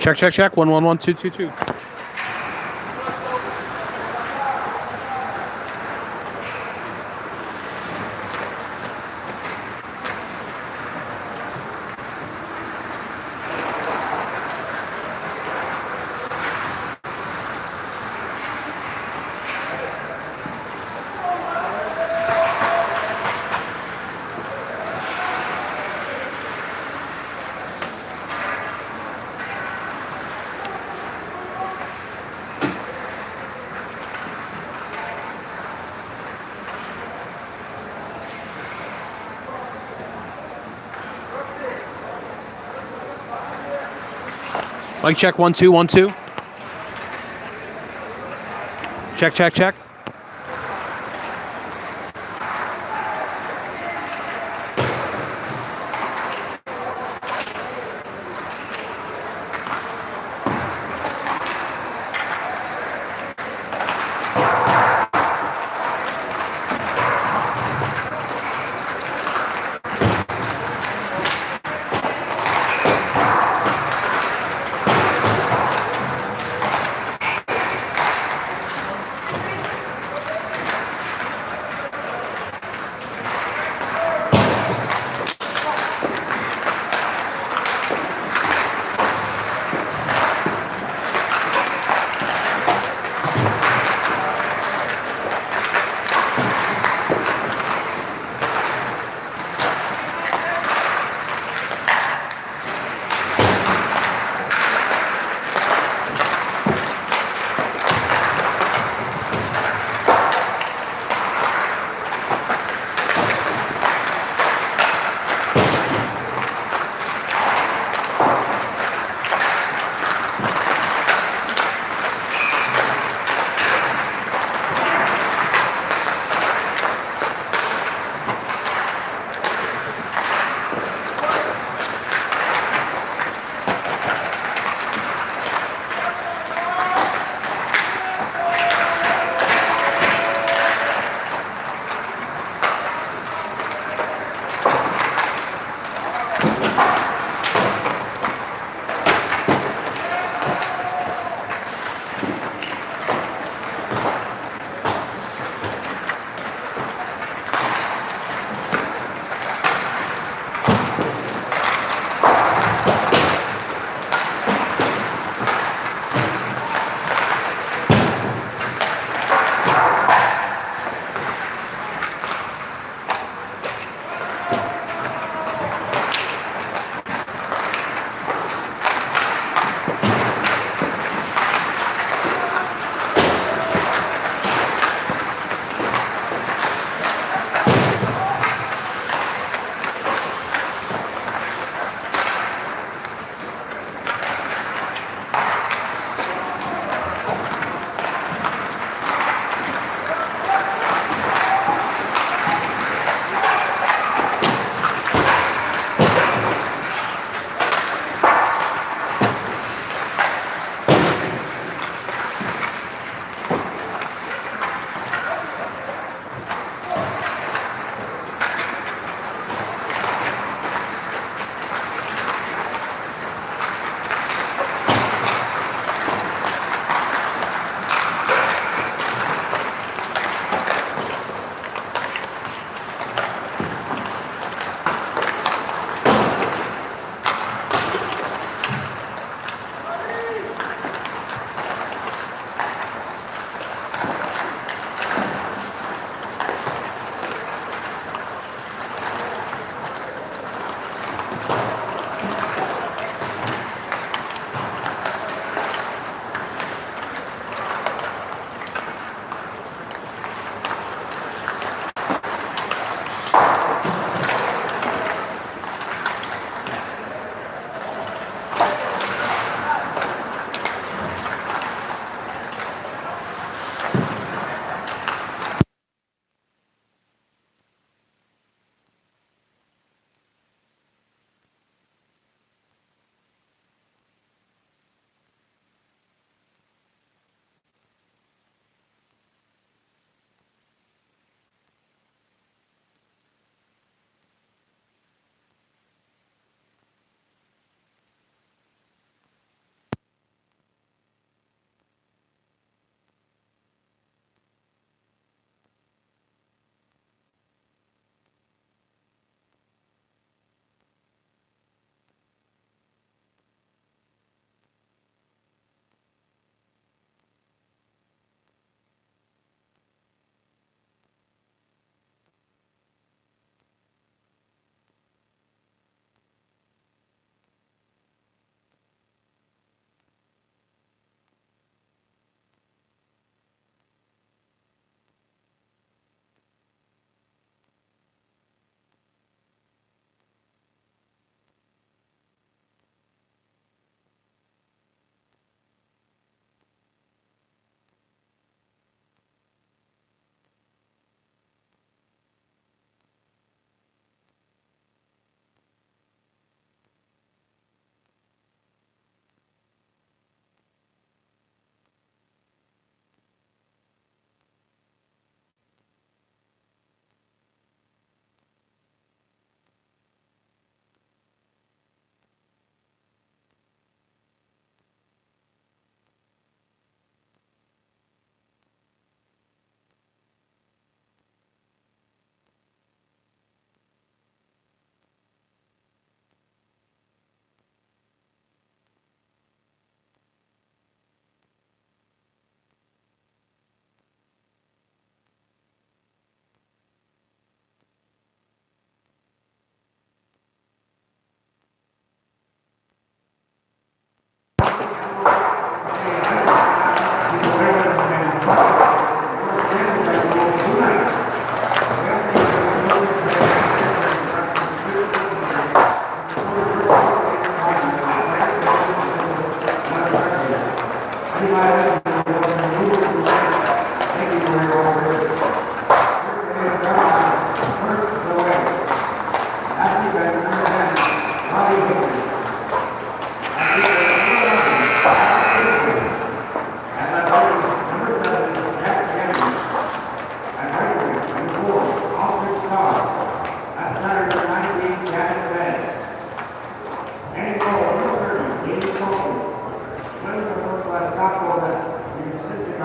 Check, check, check. 111-222. Mic check, 1-2, 1-2. Check, check, check.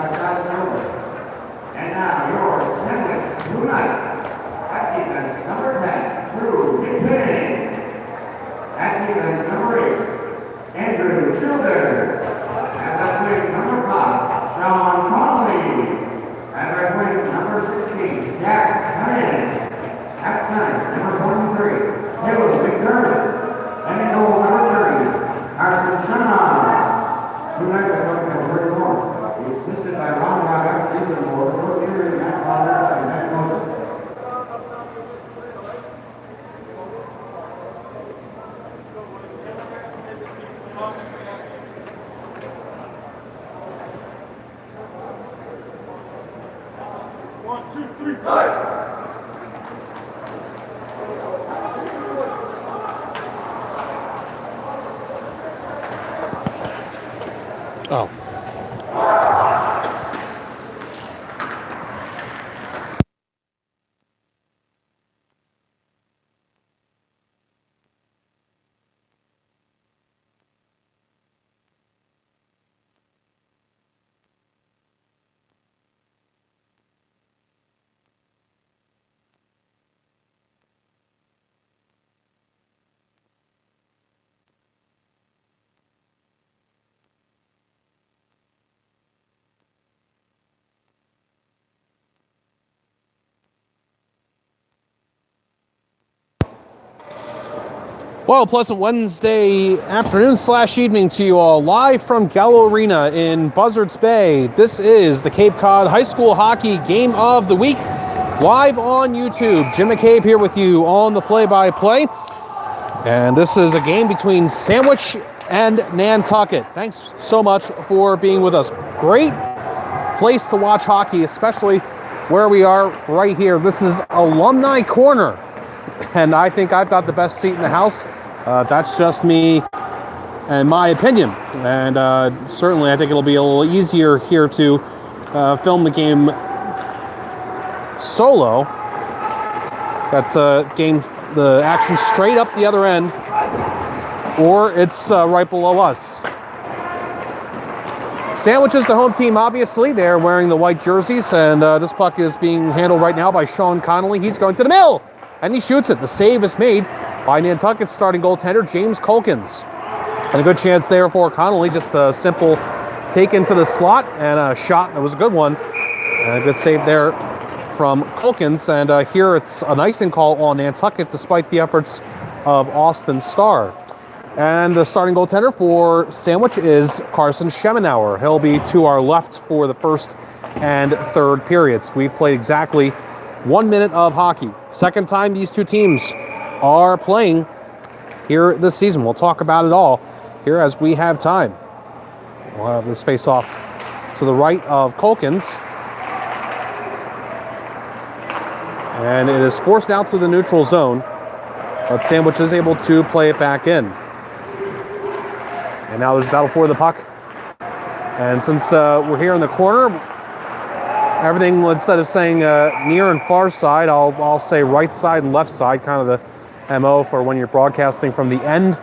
sides over. And now your Sandwich Blue Knights at defense number 10, Drew McPinning. At defense number 8, Andrew Childers. At left wing number 5, Sean Conley. At right wing number 16, Jack Cunningham. At center number 43, Caleb McDermott. And in goal number 30, Carson Shannon. Blue Knights are going to 34. Assisted by Ron Ryder, Jason Moore, Joe Erie, Matt Potter, and Matt Moser. Oh. Well, pleasant Wednesday afternoon / evening to you all, live from Gallo Arena in Buzzards Bay. This is the Cape Cod High School Hockey Game of the Week, live on YouTube. Jim McCabe here with you on the play-by-play. And this is a game between Sandwich and Nantucket. Thanks so much for being with us. Great place to watch hockey, especially where we are right here. This is Alumni Corner. And I think I've got the best seat in the house. That's just me and my opinion. And certainly I think it'll be a little easier here to film the game solo. Got game the action straight up the other end, or it's right below us. Sandwich is the home team, obviously. They're wearing the white jerseys, and this puck is being handled right now by Sean Connolly. He's going to the middle, and he shoots it. The save is made by Nantucket's starting goaltender, James Culkins. And a good chance there for Connolly, just a simple take into the slot, and a shot that was a good one. And a good save there from Culkins, and here it's an icing call on Nantucket despite the efforts of Austin Starr. And the starting goaltender for Sandwich is Carson Schemenauer. He'll be to our left for the first and third periods. We've played exactly 1 minute of hockey. Second time these two teams are playing here this season. We'll talk about it all here as we have time. We'll have this face-off to the right of Culkins. And it is forced out to the neutral zone, but Sandwich is able to play it back in. And now there's a battle for the puck. And since we're here in the corner, everything, instead of saying near and far side, I'll say right side and left side, kind of the MO for when you're broadcasting from the end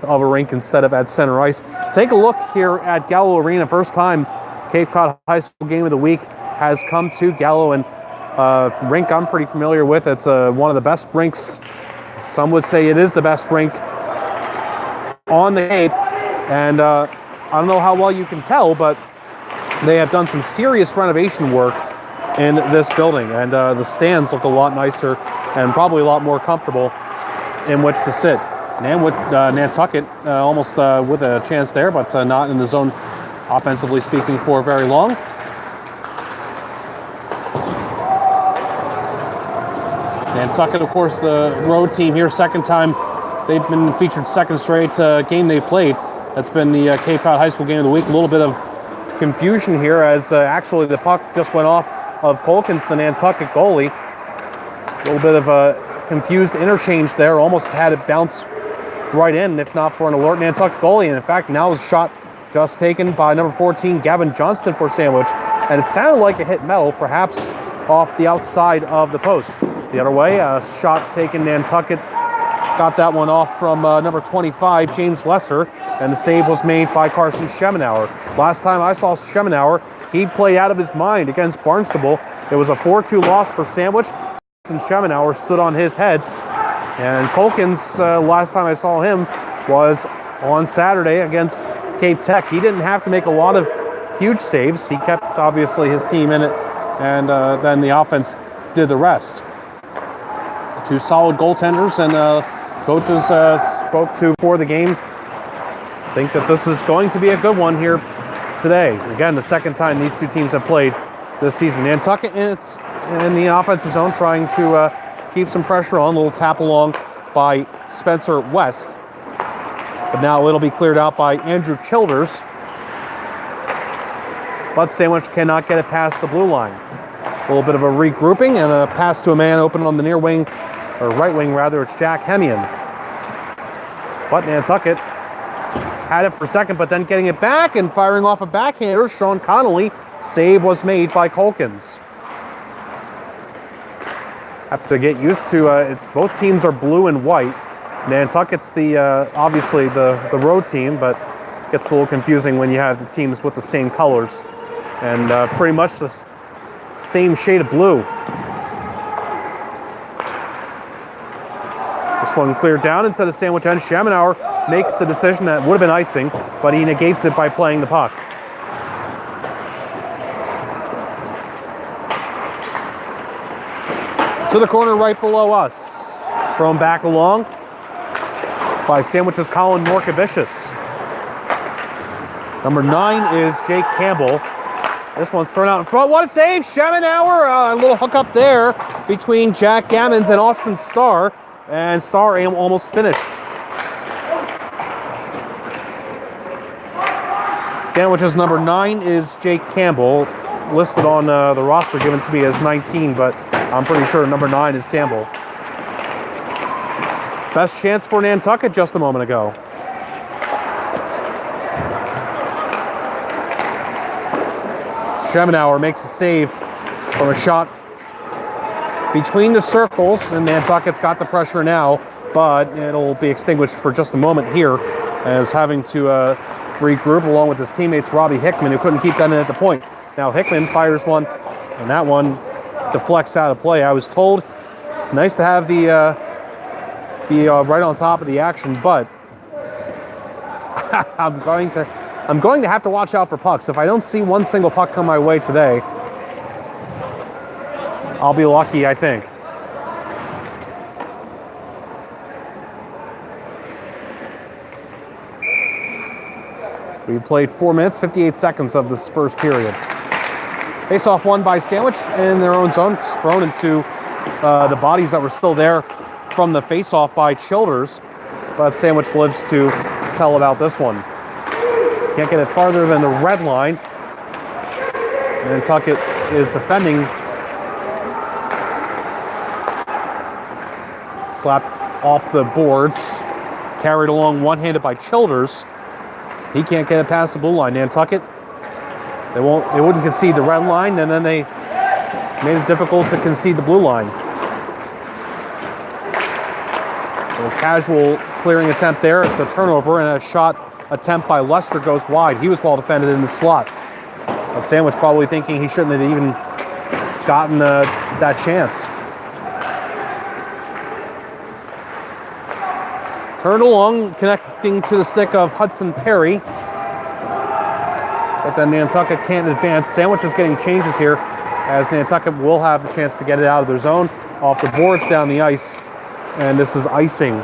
of a rink instead of at center ice. Take a look here at Gallo Arena. First time Cape Cod High School Game of the Week has come to Gallo, and rink I'm pretty familiar with. It's one of the best rinks. Some would say it is the best rink on the Cape. And I don't know how well you can tell, but they have done some serious renovation work in this building. And the stands look a lot nicer and probably a lot more comfortable in which to sit. Nantucket almost with a chance there, but not in the zone, offensively speaking, for very long. Nantucket, of course, the road team here, second time they've been featured, second straight game they've played. That's been the Cape Cod High School Game of the Week. A little bit of confusion here as actually the puck just went off of Culkins, the Nantucket goalie. A little bit of a confused interchange there. Almost had it bounce right in, if not for an alert Nantucket goalie. And in fact, now is a shot just taken by number 14, Gavin Johnston, for Sandwich. And it sounded like it hit metal, perhaps off the outside of the post. The other way, a shot taken. Nantucket got that one off from number 25, James Lester, and the save was made by Carson Schemenauer. Last time I saw Schemenauer, he played out of his mind against Barnstable. It was a 4-2 loss for Sandwich. And Schemenauer stood on his head. And Colkins, last time I saw him, was on Saturday against Cape Tech. He didn't have to make a lot of huge saves. He kept, obviously, his team in it, and then the offense did the rest. Two solid goaltenders, and coaches spoke to for the game. Think that this is going to be a good one here today. Again, the second time these two teams have played this season. Nantucket in the offensive zone, trying to keep some pressure on. A little tap along by Spencer West. But now it'll be cleared out by Andrew Childers. But Sandwich cannot get it past the blue line. A little bit of a regrouping and a pass to a man open on the near wing, or right wing rather. It's Jack Hemian. But Nantucket had it for second, but then getting it back and firing off a backhander. Sean Connolly. Save was made by Colkins. Have to get used to both teams are blue and white. Nantucket's the obviously the road team, but gets a little confusing when you have the teams with the same colors and pretty much the same shade of blue. This one cleared down into the Sandwich end. Schemenauer makes the decision that would have been icing, but he negates it by playing the puck. To the corner right below us. Thrown back along by Sandwich's Colin Norkavicius. Number 9 is Jake Campbell. This one's thrown out in front. What a save! Schemenauer, a little hook up there between Jack Gammons and Austin Starr. And Starr almost finished. Sandwich's number 9 is Jake Campbell. Listed on the roster given to me as 19, but I'm pretty sure number 9 is Campbell. Best chance for Nantucket just a moment ago. Schemenauer makes a save from a shot between the circles, and Nantucket's got the pressure now, but it'll be extinguished for just a moment here as having to regroup along with his teammates Robbie Hickman, who couldn't keep that in at the point. Now Hickman fires one, and that one deflects out of play. I was told it's nice to have the right on top of the action, but I'm going to have to watch out for pucks. If I don't see one single puck come my way today, I'll be lucky, I think. We played 4 minutes, 58 seconds of this first period. Face-off won by Sandwich in their own zone. Just thrown into the bodies that were still there from the face-off by Childers. But Sandwich lives to tell about this one. Can't get it farther than the red line. Nantucket is defending. Slapped off the boards. Carried along one-handed by Childers. He can't get it past the blue line. Nantucket, they wouldn't concede the red line, and then they made it difficult to concede the blue line. A casual clearing attempt there. It's a turnover, and a shot attempt by Lester goes wide. He was well defended in the slot. But Sandwich probably thinking he shouldn't have even gotten that chance. Turned along, connecting to the stick of Hudson Perry. But then Nantucket can't advance. Sandwich is getting changes here, as Nantucket will have the chance to get it out of their zone, off the boards, down the ice. And this is icing.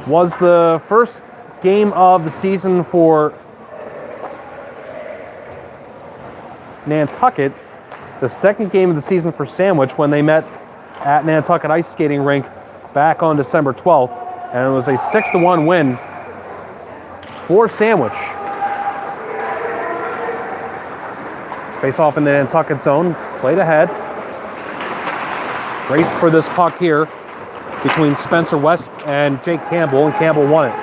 Was the first game of the season for Nantucket. The second game of the season for Sandwich when they met at Nantucket Ice Skating Rink back on December 12th. And it was a 6-1 win for Sandwich. Face off in the Nantucket zone, played ahead. Race for this puck here between Spencer West and Jake Campbell, and Campbell won it.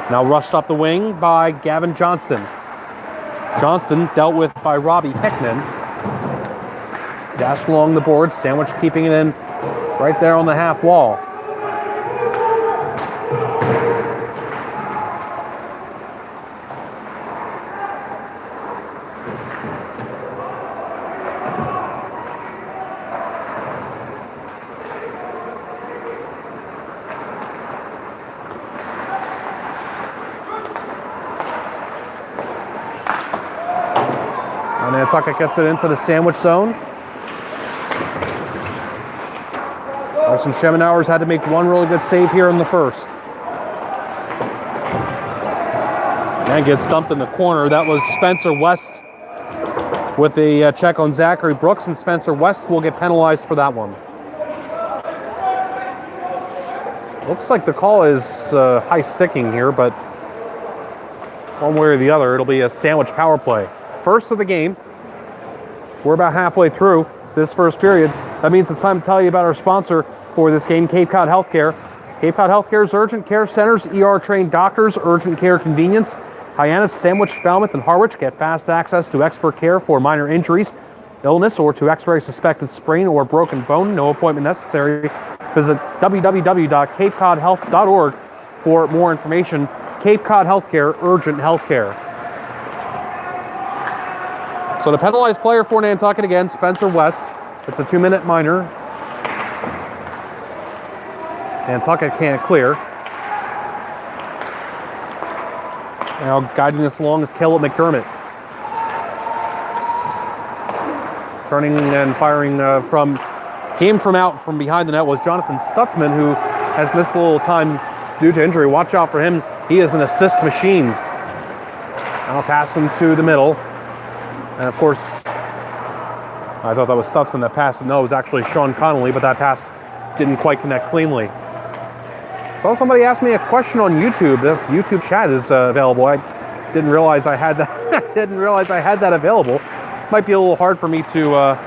Now rushed up the wing by Gavin Johnston. Johnston dealt with by Robbie Hickman. Dashed along the board, Sandwich keeping it in right there on the half wall. And Nantucket gets it into the sandwich zone. Carson Schemenauer's had to make one really good save here in the first. And gets dumped in the corner. That was Spencer West with a check on Zachary Brooks, and Spencer West will get penalized for that one. Looks like the call is high sticking here, but one way or the other, it'll be a sandwich power play. First of the game. We're about halfway through this first period. That means it's time to tell you about our sponsor for this game, Cape Cod Healthcare. Cape Cod Healthcare's urgent care centers, ER-trained doctors, urgent care convenience. Hyannis, Sandwich, Falmouth, and Harwich get fast access to expert care for minor injuries, illness, or to x-ray suspected sprain or broken bone. No appointment necessary. Visit www.capecodhealth.org for more information. Cape Cod Healthcare, urgent healthcare. So the penalized player for Nantucket again, Spencer West. It's a 2-minute minor. Nantucket can't clear. Now guiding this along is Caleb McDermott. Turning and firing came from out from behind the net was Jonathan Stutzman, who has missed a little time due to injury. Watch out for him. He is an assist machine. Now pass him to the middle. And of course, I thought that was Stutzman that passed it. No, it was actually Sean Connolly, but that pass didn't quite connect cleanly. Saw somebody ask me a question on YouTube. This YouTube chat is available. I didn't realize I had that. I didn't realize I had that available. Might be a little hard for me to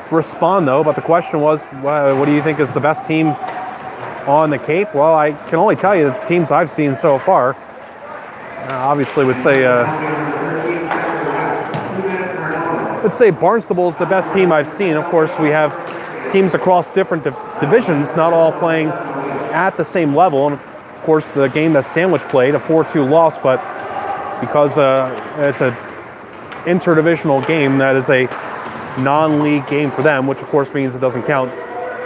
respond though. But the question was, what do you think is the best team on the Cape? Well, I can only tell you the teams I've seen so far. Obviously, would say Barnstable is the best team I've seen. Of course, we have teams across different divisions, not all playing at the same level. And of course, the game that Sandwich played, a 4-2 loss, but because it's an interdivisional game, that is a non-league game for them, which of course means it doesn't count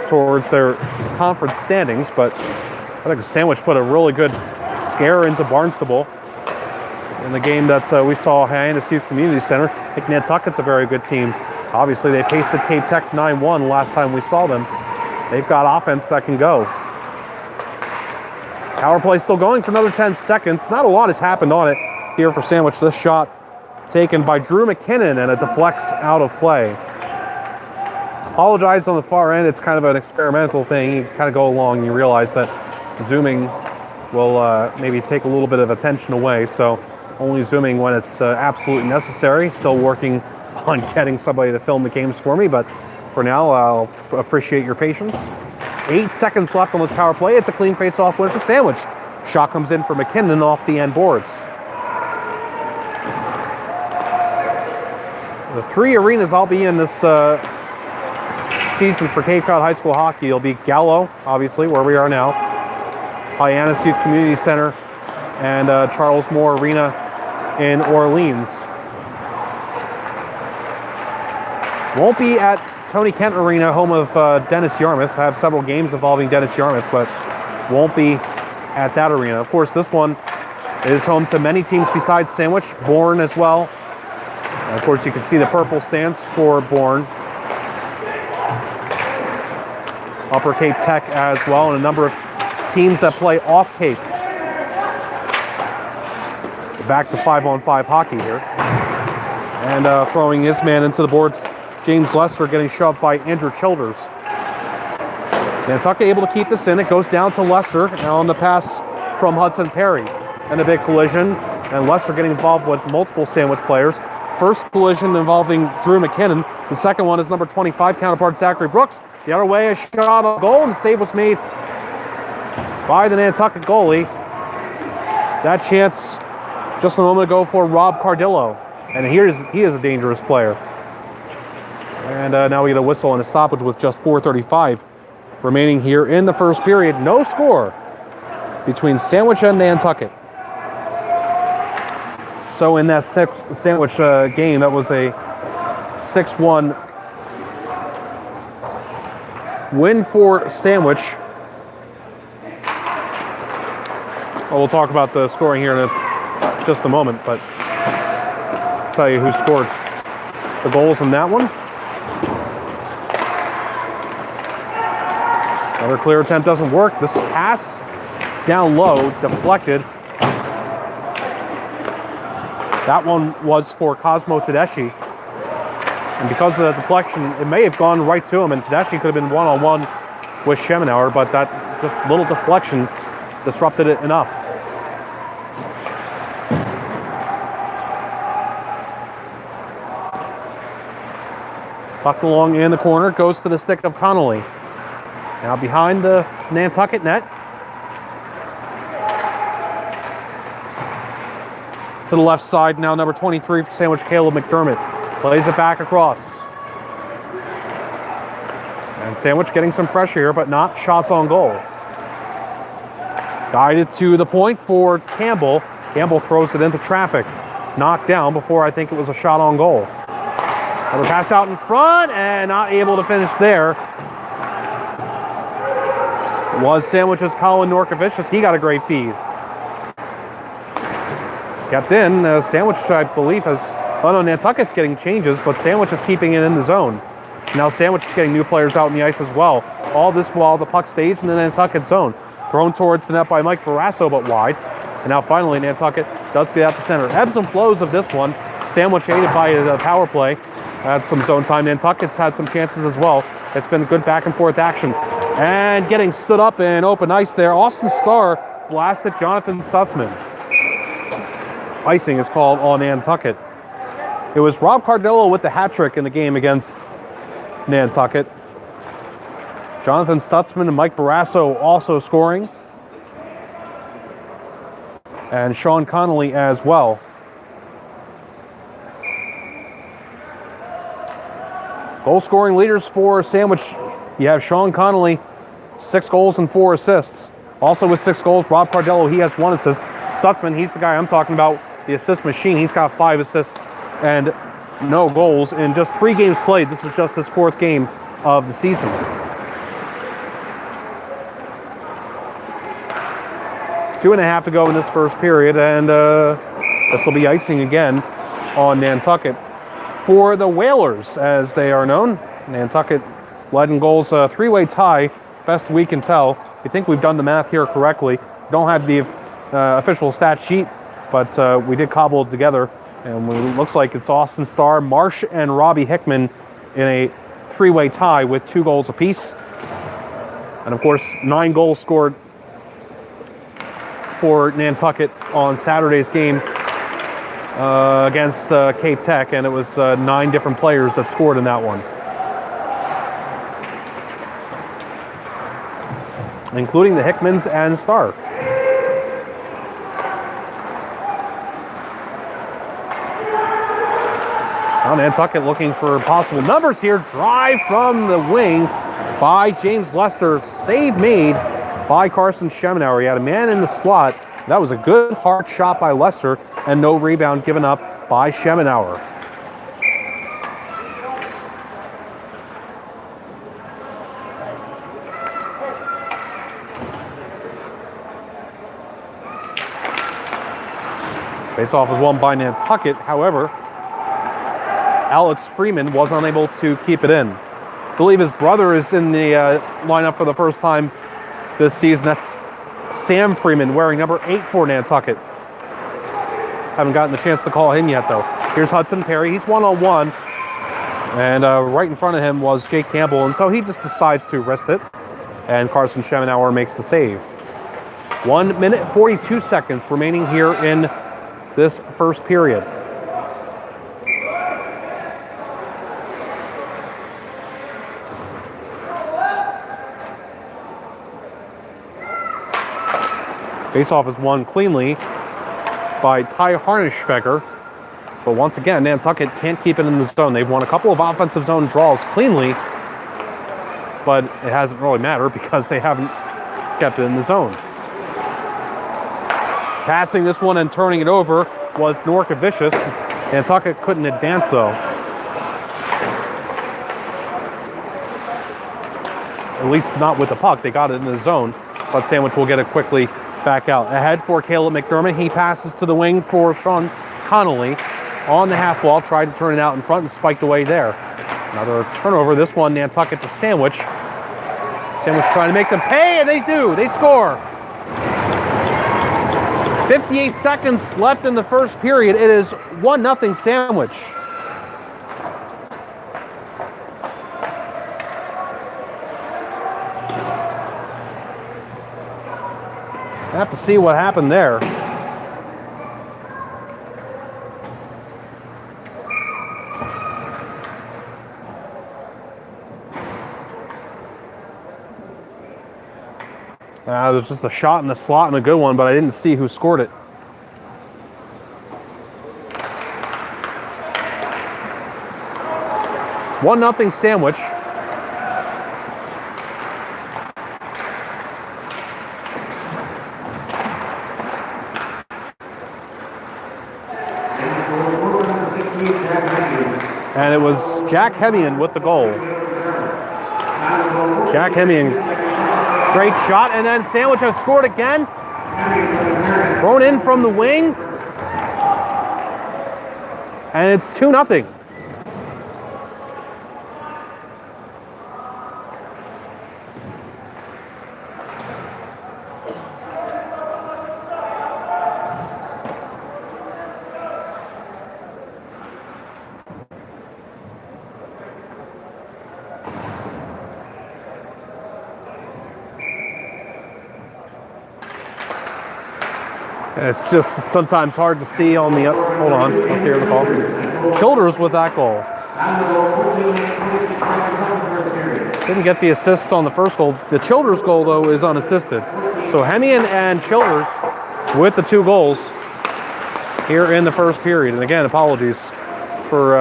towards their conference standings. But I think Sandwich put a really good scare into Barnstable in the game that we saw Hyannis Youth Community Center. I think Nantucket's a very good team. Obviously, they pasted Cape Tech 9-1 last time we saw them. They've got offense that can go. Power play still going for another 10 seconds. Not a lot has happened on it here for Sandwich. This shot taken by Drew McKinnon, and it deflects out of play. Apologize on the far end. It's kind of an experimental thing. You kind of go along and you realize that zooming will maybe take a little bit of attention away. So only zooming when it's absolutely necessary. Still working on getting somebody to film the games for me, but for now, I'll appreciate your patience. 8 seconds left on this power play. It's a clean face-off win for Sandwich. Shot comes in for McKinnon off the end boards. The 3 arenas I'll be in this season for Cape Cod High School hockey. It'll be Gallo, obviously, where we are now, Hyannis Youth Community Center, and Charles Moore Arena in Orleans. Won't be at Tony Kent Arena, home of Dennis Yarmouth. I have several games involving Dennis Yarmouth, but won't be at that arena. Of course, this one is home to many teams besides Sandwich, Bourne as well. And of course, you can see the purple stands for Bourne. Upper Cape Tech as well, and a number of teams that play off Cape. Back to 5-on-5 hockey here. And throwing his man into the boards, James Lester getting shoved by Andrew Childers. Nantucket able to keep this in. It goes down to Lester now on the pass from Hudson Perry. And a big collision, and Lester getting involved with multiple Sandwich players. First collision involving Drew McKinnon. The second one is number 25 counterpart Zachary Brooks. The other way, a shot on goal, and the save was made by the Nantucket goalie. That chance just a moment ago for Rob Cardillo. And he is a dangerous player. And now we get a whistle and a stoppage with just 4:35 remaining here in the first period. No score between Sandwich and Nantucket. So in that Sandwich game, that was a 6-1 win for Sandwich. Well, we'll talk about the scoring here in just a moment, but I'll tell you who scored. the goals in that one. Another clear attempt doesn't work. This pass down low, deflected. That one was for Cosmo Tedeschi. And because of that deflection, it may have gone right to him, and Tedeschi could have been one-on-one with Schemenauer, but that just little deflection disrupted it enough. Tucked along in the corner, goes to the stick of Connolly. Now behind the Nantucket net. To the left side, now number 23 for Sandwich, Caleb McDermott. Plays it back across. And Sandwich getting some pressure here, but not shots on goal. Guided to the point for Campbell. Campbell throws it into traffic. Knocked down before I think it was a shot on goal. Another pass out in front and not able to finish there. Was Sandwich's Colin Norkovicius. He got a great feed. Kept in. Sandwich, I believe, has... Oh no, Nantucket's getting changes, but Sandwich is keeping it in the zone. Now Sandwich is getting new players out in the ice as well. All this while the puck stays in the Nantucket zone. Thrown towards the net by Mike Barrasso, but wide. And now finally Nantucket does get out to center. Ebbs and flows of this one. Sandwich aided by a power play. Had some zone time. Nantucket's had some chances as well. It's been good back and forth action. And getting stood up in open ice there. Austin Starr blasted Jonathan Stutzman. Icing is called on Nantucket. It was Rob Cardillo with the hat trick in the game against Nantucket. Jonathan Stutzman and Mike Barrasso also scoring. And Sean Connolly as well. Goal scoring leaders for Sandwich. You have Sean Connolly, 6 goals and 4 assists. Also with 6 goals, Rob Cardillo, he has 1 assist. Stutzman, he's the guy I'm talking about, the assist machine. He's got 5 assists and no goals in just 3 games played. This is just his 4th game of the season. Two and a half to go in this first period, and this will be icing again on Nantucket. For the Whalers, as they are known, Nantucket led in goals, a 3-way tie, best we can tell. I think we've done the math here correctly. Don't have the official stat sheet, but we did cobble it together. And it looks like it's Austin Starr, Marsh, and Robbie Hickman in a 3-way tie with 2 goals apiece. And of course, 9 goals scored for Nantucket on Saturday's game against Cape Tech, and it was 9 different players that scored in that one, including the Hickmans and Starr. Now Nantucket looking for possible numbers here. Drive from the wing by James Lester. Save made by Carson Schemenauer. He had a man in the slot. That was a good hard shot by Lester, and no rebound given up by Schemenauer. Face-off is won by Nantucket. However, Alex Freeman was unable to keep it in. I believe his brother is in the lineup for the first time this season. That's Sam Freeman, wearing number 8 for Nantucket. Haven't gotten the chance to call him yet, though. Here's Hudson Perry. He's one-on-one. And right in front of him was Jake Campbell, and so he just decides to risk it. And Carson Schemenauer makes the save. 1 minute, 42 seconds remaining here in this first period. Faceoff is won cleanly by Ty Harnischfeger. But once again, Nantucket can't keep it in the zone. They've won a couple of offensive zone draws cleanly, but it hasn't really mattered because they haven't kept it in the zone. Passing this one and turning it over was Norkovicius. Nantucket couldn't advance, though. At least not with the puck. They got it in the zone, but Sandwich will get it quickly back out. Ahead for Caleb McDermott. He passes to the wing for Sean Connolly. on the half wall, tried to turn it out in front and spiked away there. Another turnover. This one, Nantucket to Sandwich. Sandwich trying to make them pay, and they do. They score. 58 seconds left in the first period. It is 1-0 Sandwich. I have to see what happened there. There's just a shot in the slot and a good one, but I didn't see who scored it. One nothing Sandwich. And it was Jack Hemian with the goal. Jack Hemian, great shot, and then Sandwich has scored again. Thrown in from the wing. And it's 2-0. It's just sometimes hard to see on the, hold on, let's hear the call. Childers with that goal. Didn't get the assists on the first goal. The Childers goal, though, is unassisted. So Hemian and Childers with the 2 goals here in the first period. And again, apologies for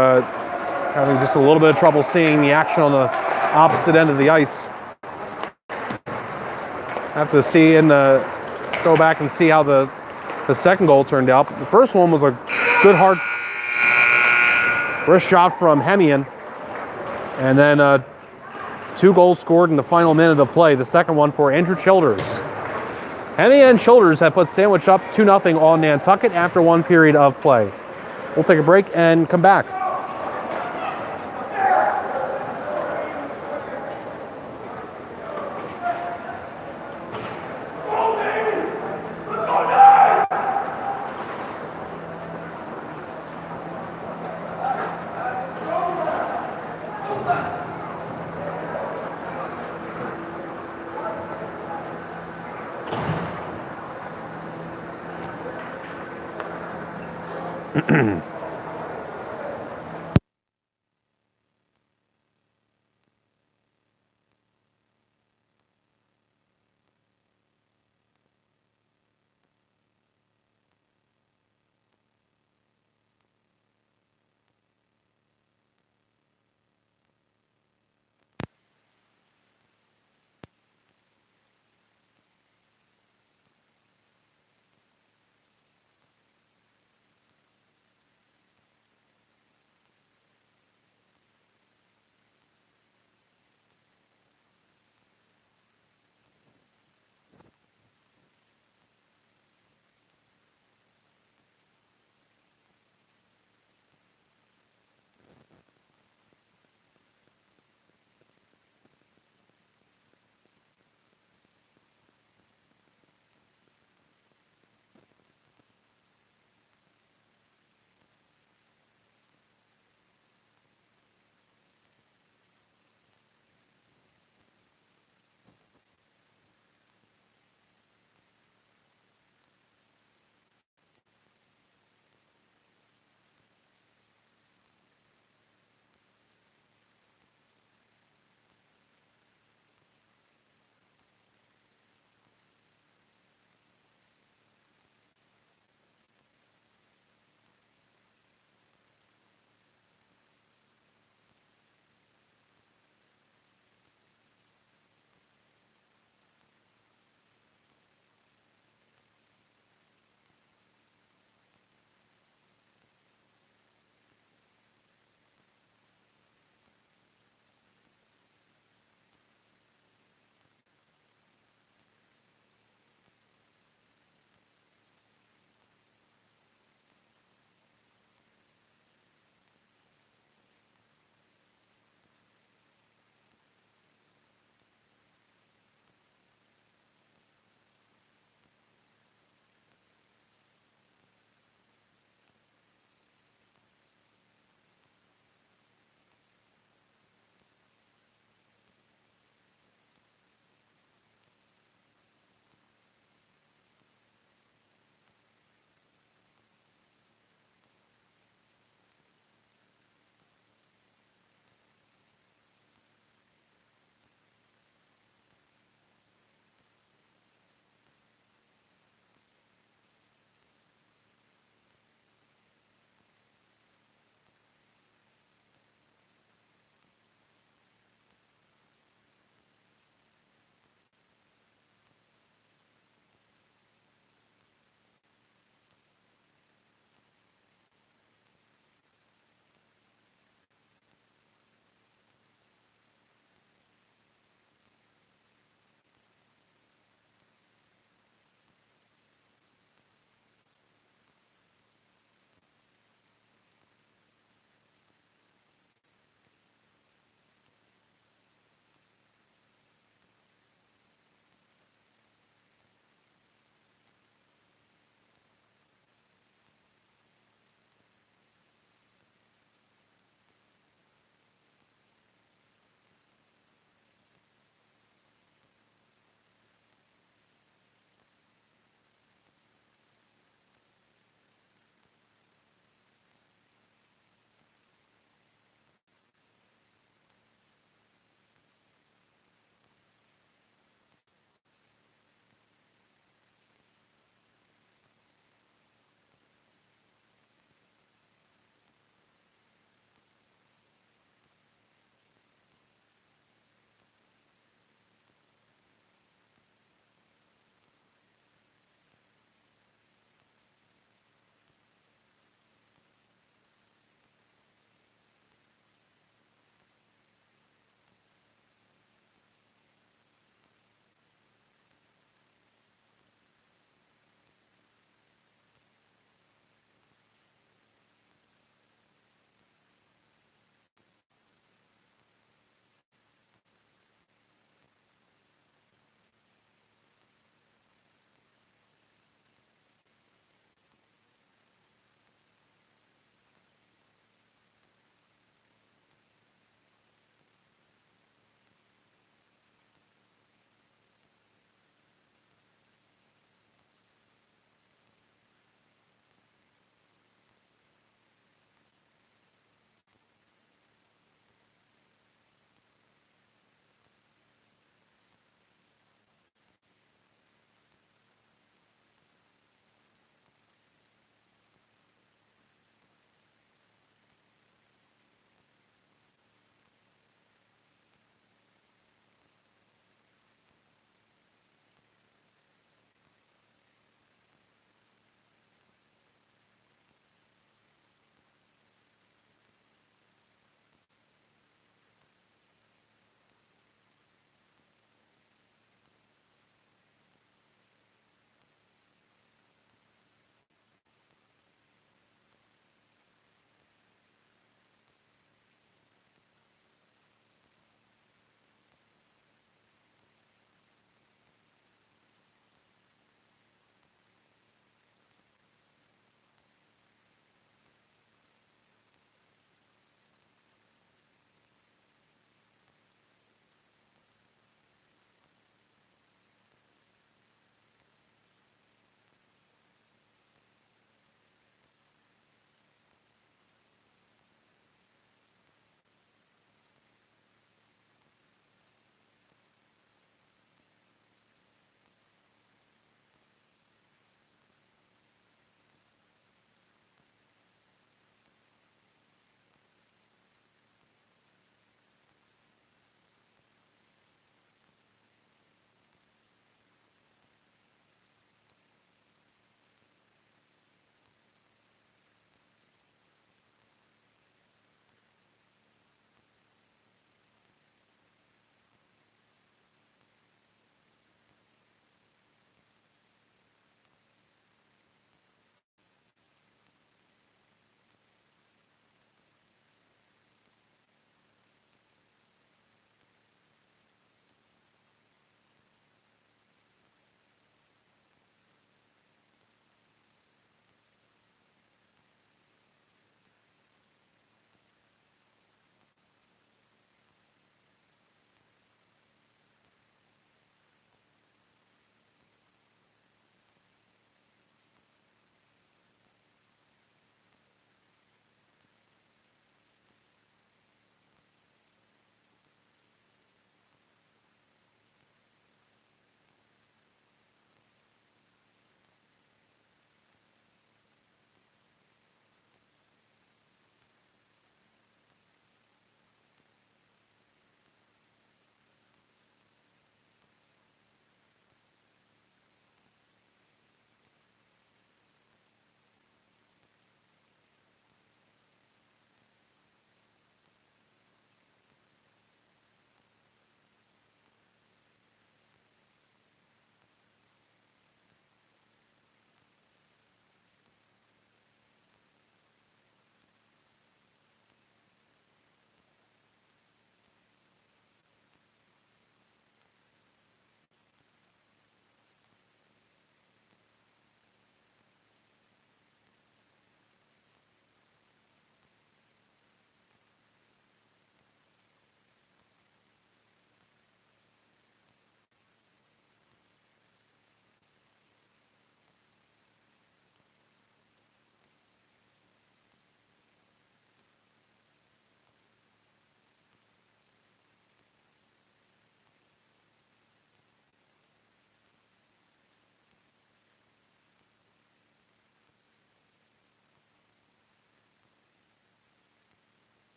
having just a little bit of trouble seeing the action on the opposite end of the ice. Have to see and go back and see how the second goal turned out. The first one was a good hard wrist shot from Hemian. And then 2 goals scored in the final minute of play. The second one for Andrew Childers. Hemian and Childers have put Sandwich up 2-0 on Nantucket after 1 period of play. We'll take a break and come back.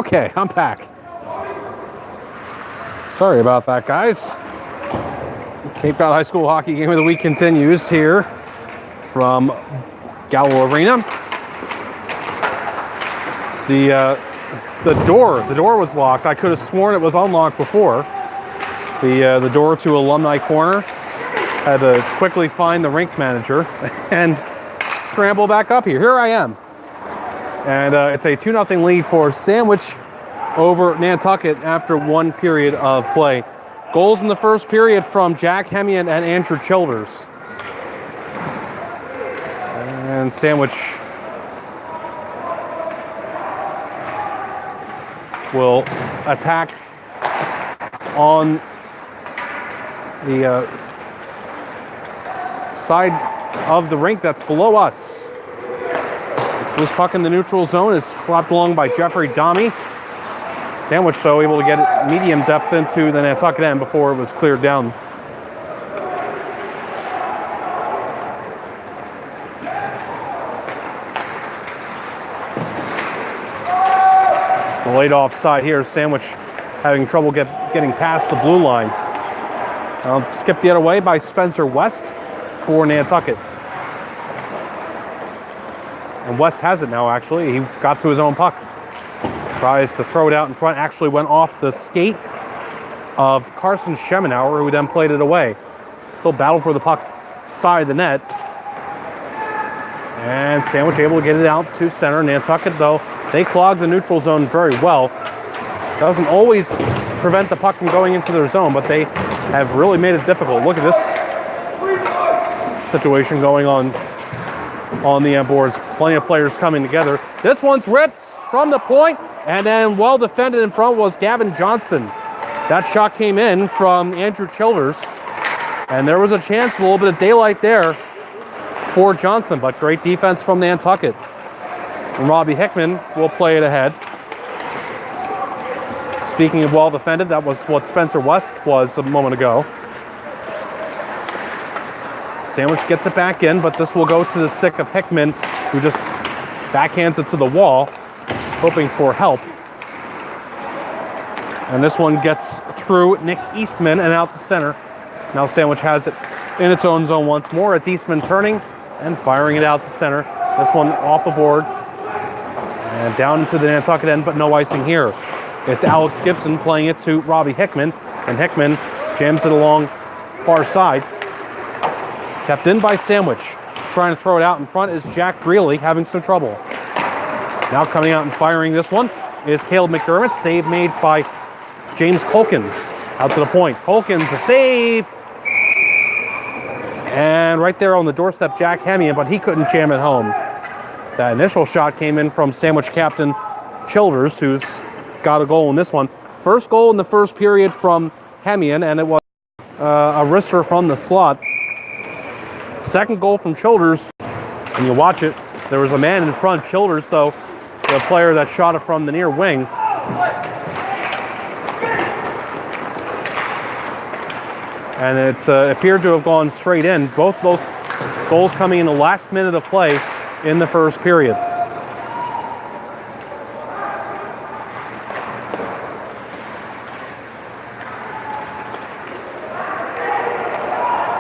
Okay, I'm back. Sorry about that, guys. Cape Cod High School Hockey Game of the Week continues here from Gallo Arena. The door was locked. I could have sworn it was unlocked before. The door to Alumni Corner. Had to quickly find the rink manager and scramble back up here. Here I am. And it's a 2-0 lead for Sandwich over Nantucket after 1 period of play. Goals in the first period from Jack Hemian and Andrew Childers. And Sandwich will attack on the side of the rink that's below us. This loose puck in the neutral zone is slapped along by Jeffrey Domi. Sandwich, though, able to get it medium depth into the Nantucket end before it was cleared down. The late offside here. Sandwich having trouble getting past the blue line. Skipped the other way by Spencer West for Nantucket. And West has it now, actually. He got to his own puck. Tries to throw it out in front. Actually went off the skate of Carson Schemenauer, who then played it away. Still battled for the puck side of the net. And Sandwich able to get it out to center. Nantucket, though, they clog the neutral zone very well. Doesn't always prevent the puck from going into their zone, but they have really made it difficult. Look at this situation going on the boards. Plenty of players coming together. This one's ripped from the point, and then well defended in front was Gavin Johnston. That shot came in from Andrew Childers, and there was a chance, a little bit of daylight there for Johnston, but great defense from Nantucket. And Robbie Hickman will play it ahead. Speaking of well defended, that was what Spencer West was a moment ago. Sandwich gets it back in, but this will go to the stick of Hickman, who just backhands it to the wall, hoping for help. And this one gets through Nick Eastman and out the center. Now Sandwich has it in its own zone once more. It's Eastman turning and firing it out the center. This one off a board and down into the Nantucket end, but no icing here. It's Alex Gibson playing it to Robbie Hickman, and Hickman jams it along far side. Kept in by Sandwich. Trying to throw it out in front is Jack Greeley, having some trouble. Now coming out and firing this one is Caleb McDermott. Save made by James Colkins. Out to the point. Colkins, a save. And right there on the doorstep, Jack Hemian, but he couldn't jam it home. That initial shot came in from Sandwich captain Childers, who's got a goal in this one. First goal in the first period from Hemian, and it was a wrister from the slot. Second goal from Childers, and you watch it, there was a man in front. Childers, though, the player that shot it from the near wing. And it appeared to have gone straight in. Both those goals coming in the last minute of play in the first period.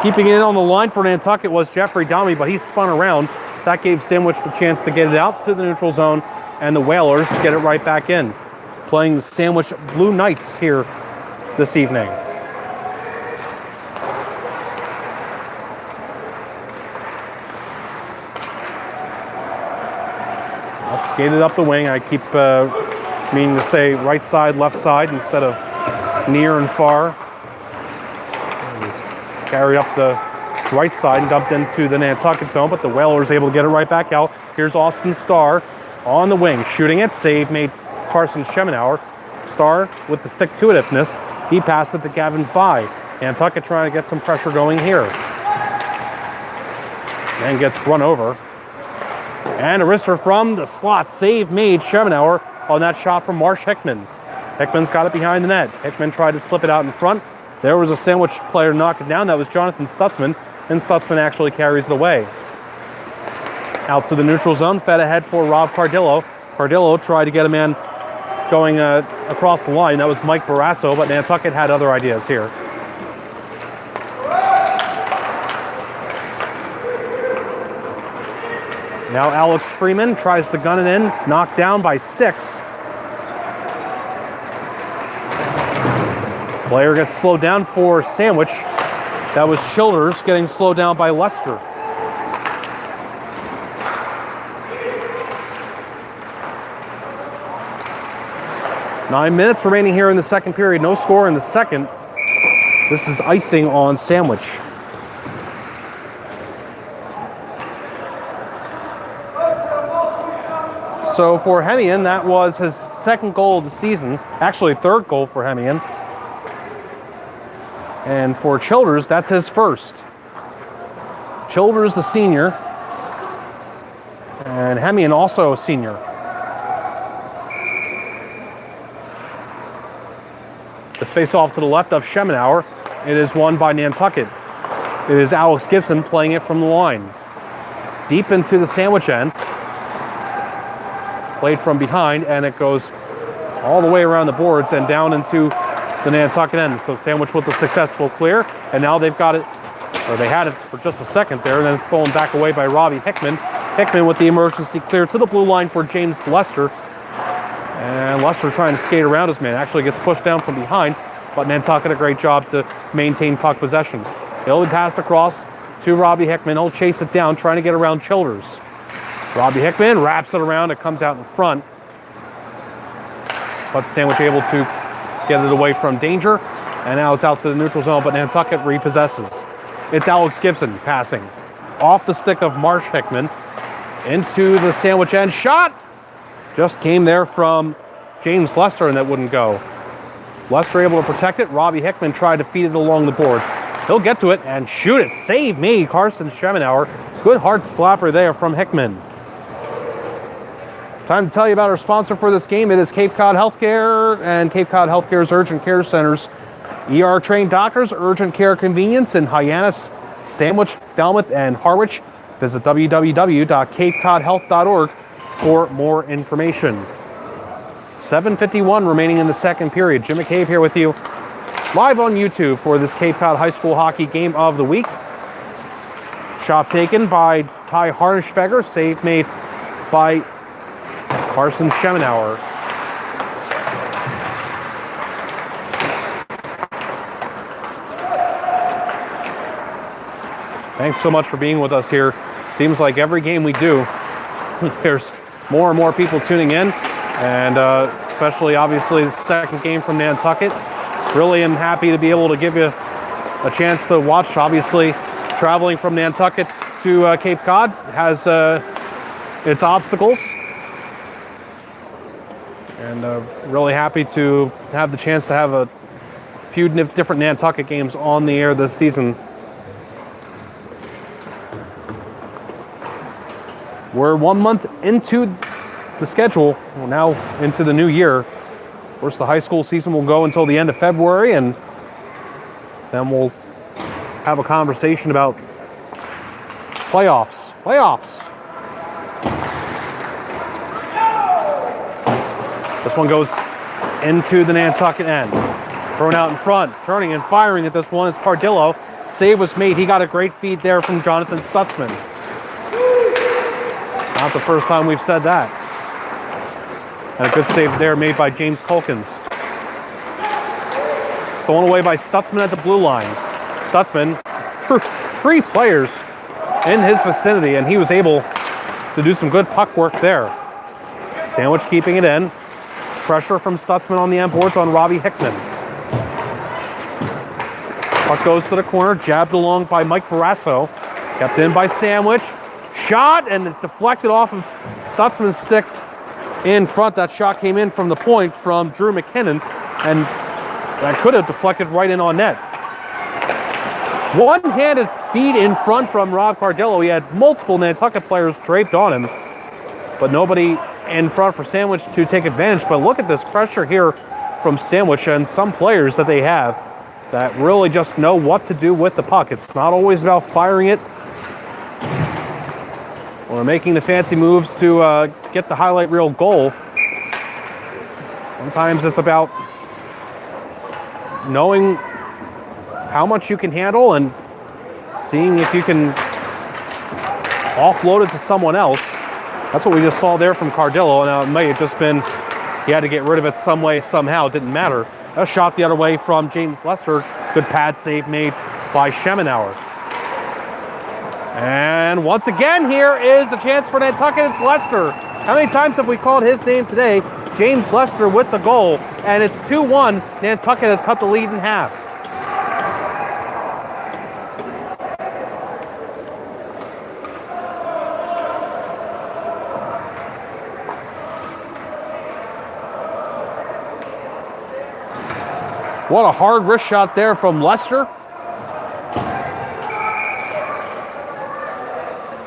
Keeping it on the line for Nantucket was Jeffrey Domi, but he spun around. That gave Sandwich the chance to get it out to the neutral zone, and the Whalers get it right back in. Playing the Sandwich Blue Knights here this evening. I'll skate it up the wing. I keep meaning to say right side, left side instead of near and far. Just carried up the right side and dumped into the Nantucket zone, but the Whalers able to get it right back out. Here's Austin Starr on the wing, shooting it. Save made Carson Schemenauer. Starr with the stick-to-itiveness. He passed it to Gavin Fye. Nantucket trying to get some pressure going here. And gets run over. And a wrister from the slot. Save made Schemenauer on that shot from Marsh Hickman. Hickman's got it behind the net. Hickman tried to slip it out in front. There was a Sandwich player knock it down. That was Jonathan Stutzman, and Stutzman actually carries it away. Out to the neutral zone, fed ahead for Rob Cardillo. Cardillo tried to get a man going across the line. That was Mike Barrasso, but Nantucket had other ideas here. Now Alex Freeman tries to gun it in, knocked down by Sticks. Player gets slowed down for Sandwich. That was Childers getting slowed down by Lester. Nine minutes remaining here in the second period. No score in the second. This is icing on Sandwich. So for Hemian, that was his second goal of the season. Actually, third goal for Hemian. And for Childers, that's his first. Childers, the senior. And Hemian, also a senior. This face-off to the left of Schemenauer. It is won by Nantucket. It is Alex Gibson playing it from the line. Deep into the Sandwich end. Played from behind, and it goes all the way around the boards and down into the Nantucket end. So Sandwich with a successful clear, and now they've got it, or they had it for just a second there, and then stolen back away by Robbie Hickman. Hickman with the emergency clear to the blue line for James Lester. And Lester trying to skate around his man, actually gets pushed down from behind, but Nantucket a great job to maintain puck possession. He'll be passed across to Robbie Hickman. He'll chase it down, trying to get around Childers. Robbie Hickman wraps it around. It comes out in front. But Sandwich able to get it away from danger. And now it's out to the neutral zone, but Nantucket repossesses. It's Alex Gibson passing off the stick of Marsh Hickman into the Sandwich end. Shot! Just came there from James Lester, and that wouldn't go. Lester able to protect it. Robbie Hickman tried to feed it along the boards. He'll get to it and shoot it. Save me, Carson Schemenauer. Good hard slapper there from Hickman. Time to tell you about our sponsor for this game. It is Cape Cod Healthcare and Cape Cod Healthcare's Urgent Care Centers. ER-trained doctors, urgent care convenience in Hyannis, Sandwich, Falmouth, and Harwich. Visit www.capecodhealth.org for more information. 7:51 remaining in the second period. Jim McCabe here with you live on YouTube for this Cape Cod High School Hockey Game of the Week. Shot taken by Ty Harnischfeger, save made by Carson Schemenauer. Thanks so much for being with us here. Seems like every game we do, there's more and more people tuning in, and especially obviously the second game from Nantucket. Really am happy to be able to give you a chance to watch. Obviously, traveling from Nantucket to Cape Cod has its obstacles. And really happy to have the chance to have a few different Nantucket games on the air this season. We're 1 month into the schedule. We're now into the new year. Of course, the high school season will go until the end of February, and then we'll have a conversation about playoffs. This one goes into the Nantucket end. Thrown out in front. Turning and firing at this one is Cardillo. Save was made. He got a great feed there from Jonathan Stutzman. Not the first time we've said that. And a good save there made by James Culkins. Stolen away by Stutzman at the blue line. Stutzman, three players in his vicinity, and he was able to do some good puck work there. Sandwich keeping it in. Pressure from Stutzman on the end boards on Robbie Hickman. Puck goes to the corner, jabbed along by Mike Barrasso. Kept in by Sandwich. Shot, and it deflected off of Stutzman's stick in front. That shot came in from the point from Drew McKinnon, and that could have deflected right in on net. One-handed feed in front from Rob Cardillo. He had multiple Nantucket players draped on him, but nobody in front for Sandwich to take advantage. But look at this pressure here from Sandwich and some players that they have that really just know what to do with the puck. It's not always about firing it or making the fancy moves to get the highlight reel goal. Sometimes it's about knowing how much you can handle and seeing if you can offload it to someone else. That's what we just saw there from Cardillo. Now, it may have just been he had to get rid of it some way, somehow. It didn't matter. A shot the other way from James Lester. Good pad save made by Schemenauer. And once again, here is a chance for Nantucket. It's Lester. How many times have we called his name today? James Lester with the goal. And it's 2-1. Nantucket has cut the lead in half. What a hard wrist shot there from Lester.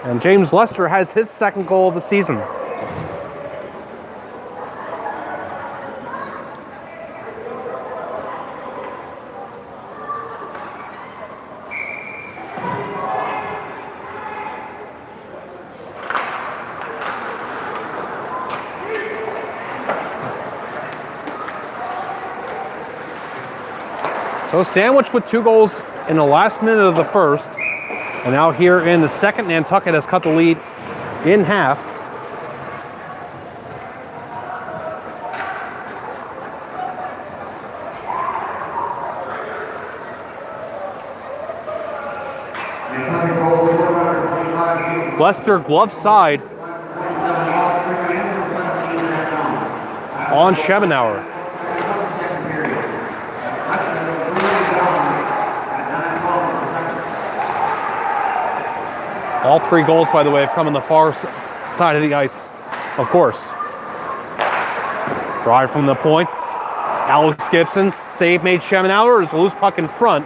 And James Lester has his second goal of the season. So Sandwich with 2 goals in the last minute of the first. And now here in the second, Nantucket has cut the lead in half. Lester glove side on Schemenauer. All 3 goals, by the way, have come on the far side of the ice, of course. Drive from the point. Alex Gibson, save made Schemenauer. There's a loose puck in front.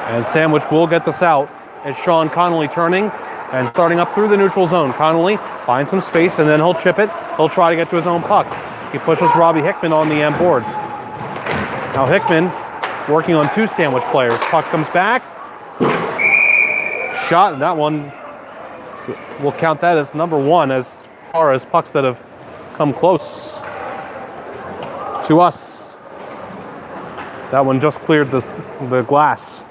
And Sandwich will get this out. It's Sean Connolly turning and starting up through the neutral zone. Connolly finds some space and then he'll chip it. He'll try to get to his own puck. He pushes Robbie Hickman on the end boards. Now Hickman working on 2 Sandwich players. Puck comes back. Shot, and that one, we'll count that as number 1 as far as pucks that have come close to us. That one just cleared the glass.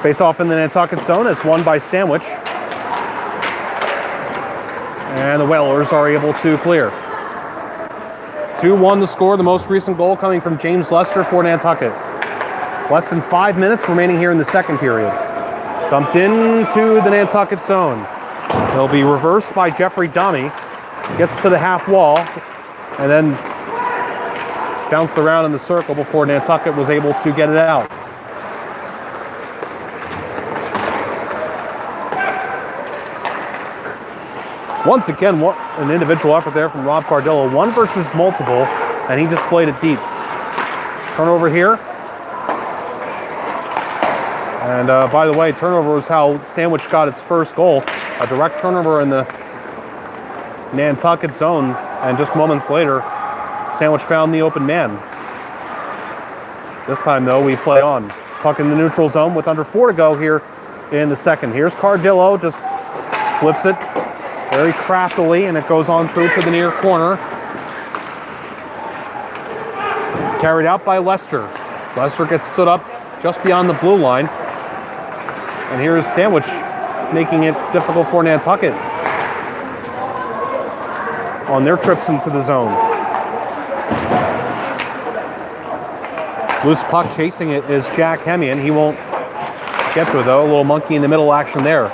Face off in the Nantucket zone. It's won by Sandwich. And the Whalers are able to clear. 2-1 the score. The most recent goal coming from James Lester for Nantucket. Less than 5 minutes remaining here in the second period. Dumped into the Nantucket zone. It'll be reversed by Jeffrey Dummy. Gets to the half wall and then bounced around in the circle before Nantucket was able to get it out. Once again, what an individual effort there from Rob Cardillo. 1 versus multiple, and he just played it deep. Turnover here. And by the way, turnover was how Sandwich got its first goal. A direct turnover in the Nantucket zone, and just moments later, Sandwich found the open man. This time, though, we play on. Puck in the neutral zone with under 4 to go here in the second. Here's Cardillo, just flips it very craftily, and it goes on through to the near corner. Carried out by Lester. Lester gets stood up just beyond the blue line. And here's Sandwich making it difficult for Nantucket on their trips into the zone. Loose puck chasing it is Jack Hemian. He won't get to it, though. A little monkey in the middle action there.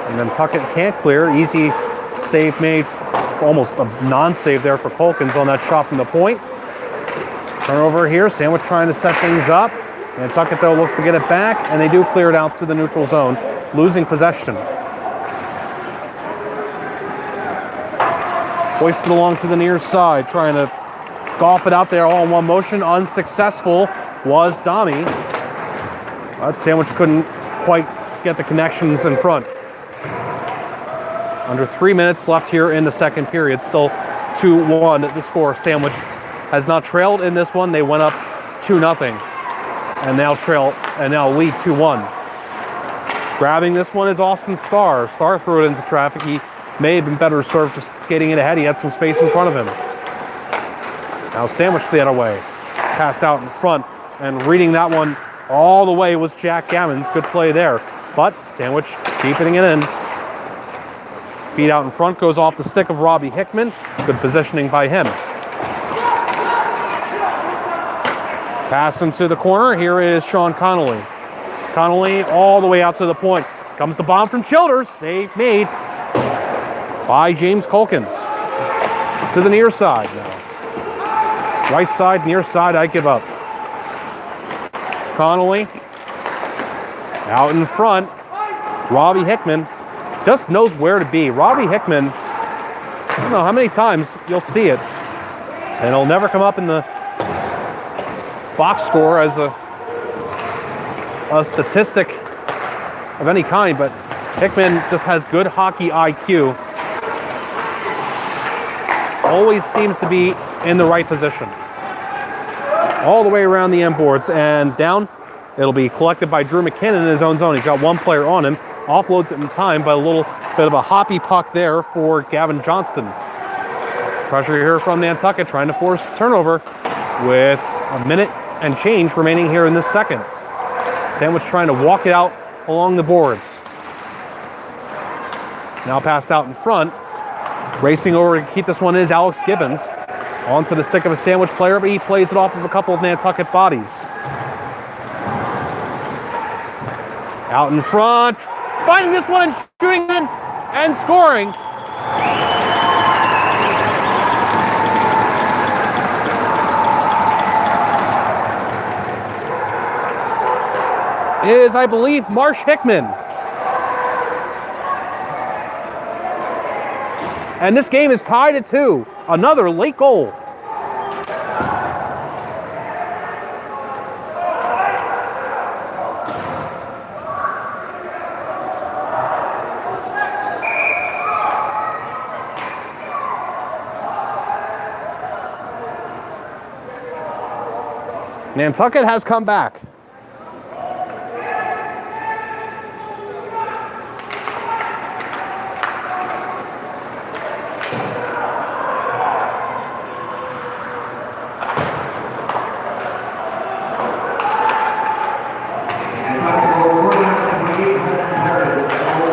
And Nantucket can't clear. Easy save made, almost a non-save there for Colkins on that shot from the point. Turnover here. Sandwich trying to set things up. Nantucket, though, looks to get it back, and they do clear it out to the neutral zone, losing possession. Hoisted along to the near side, trying to golf it out there all in one motion. Unsuccessful was Dami. But Sandwich couldn't quite get the connections in front. Under 3 minutes left here in the second period. Still 2-1 the score. Sandwich has not trailed in this one. They went up 2-0 and now lead 2-1. Grabbing this one is Austin Starr. Starr threw it into traffic. He may have been better served just skating it ahead. He had some space in front of him. Now Sandwich the other way. Passed out in front, and reading that one all the way was Jack Gammons. Good play there. But Sandwich keeping it in. Feet out in front, goes off the stick of Robbie Hickman. Good positioning by him. Pass into the corner. Here is Sean Connolly. Connolly all the way out to the point. Comes the bomb from Childers. Save made by James Colkins. To the near side now. Right side, near side, I give up. Connolly out in front. Robbie Hickman just knows where to be. Robbie Hickman, I don't know how many times you'll see it, and it'll never come up in the box score as a statistic of any kind, but Hickman just has good hockey IQ. Always seems to be in the right position. All the way around the end boards and down. It'll be collected by Drew McKinnon in his own zone. He's got one player on him. Offloads it in time, but a little bit of a hoppy puck there for Gavin Johnston. Pressure here from Nantucket, trying to force turnover with a minute and change remaining here in this second. Sandwich trying to walk it out along the boards. Now passed out in front. Racing over to keep this one is Alex Gibbons. Onto the stick of a Sandwich player, but he plays it off of a couple of Nantucket bodies. Out in front. Finding this one and shooting in and scoring. Is, I believe, Marsh Hickman. And this game is tied at 2. Another late goal. Nantucket has come back.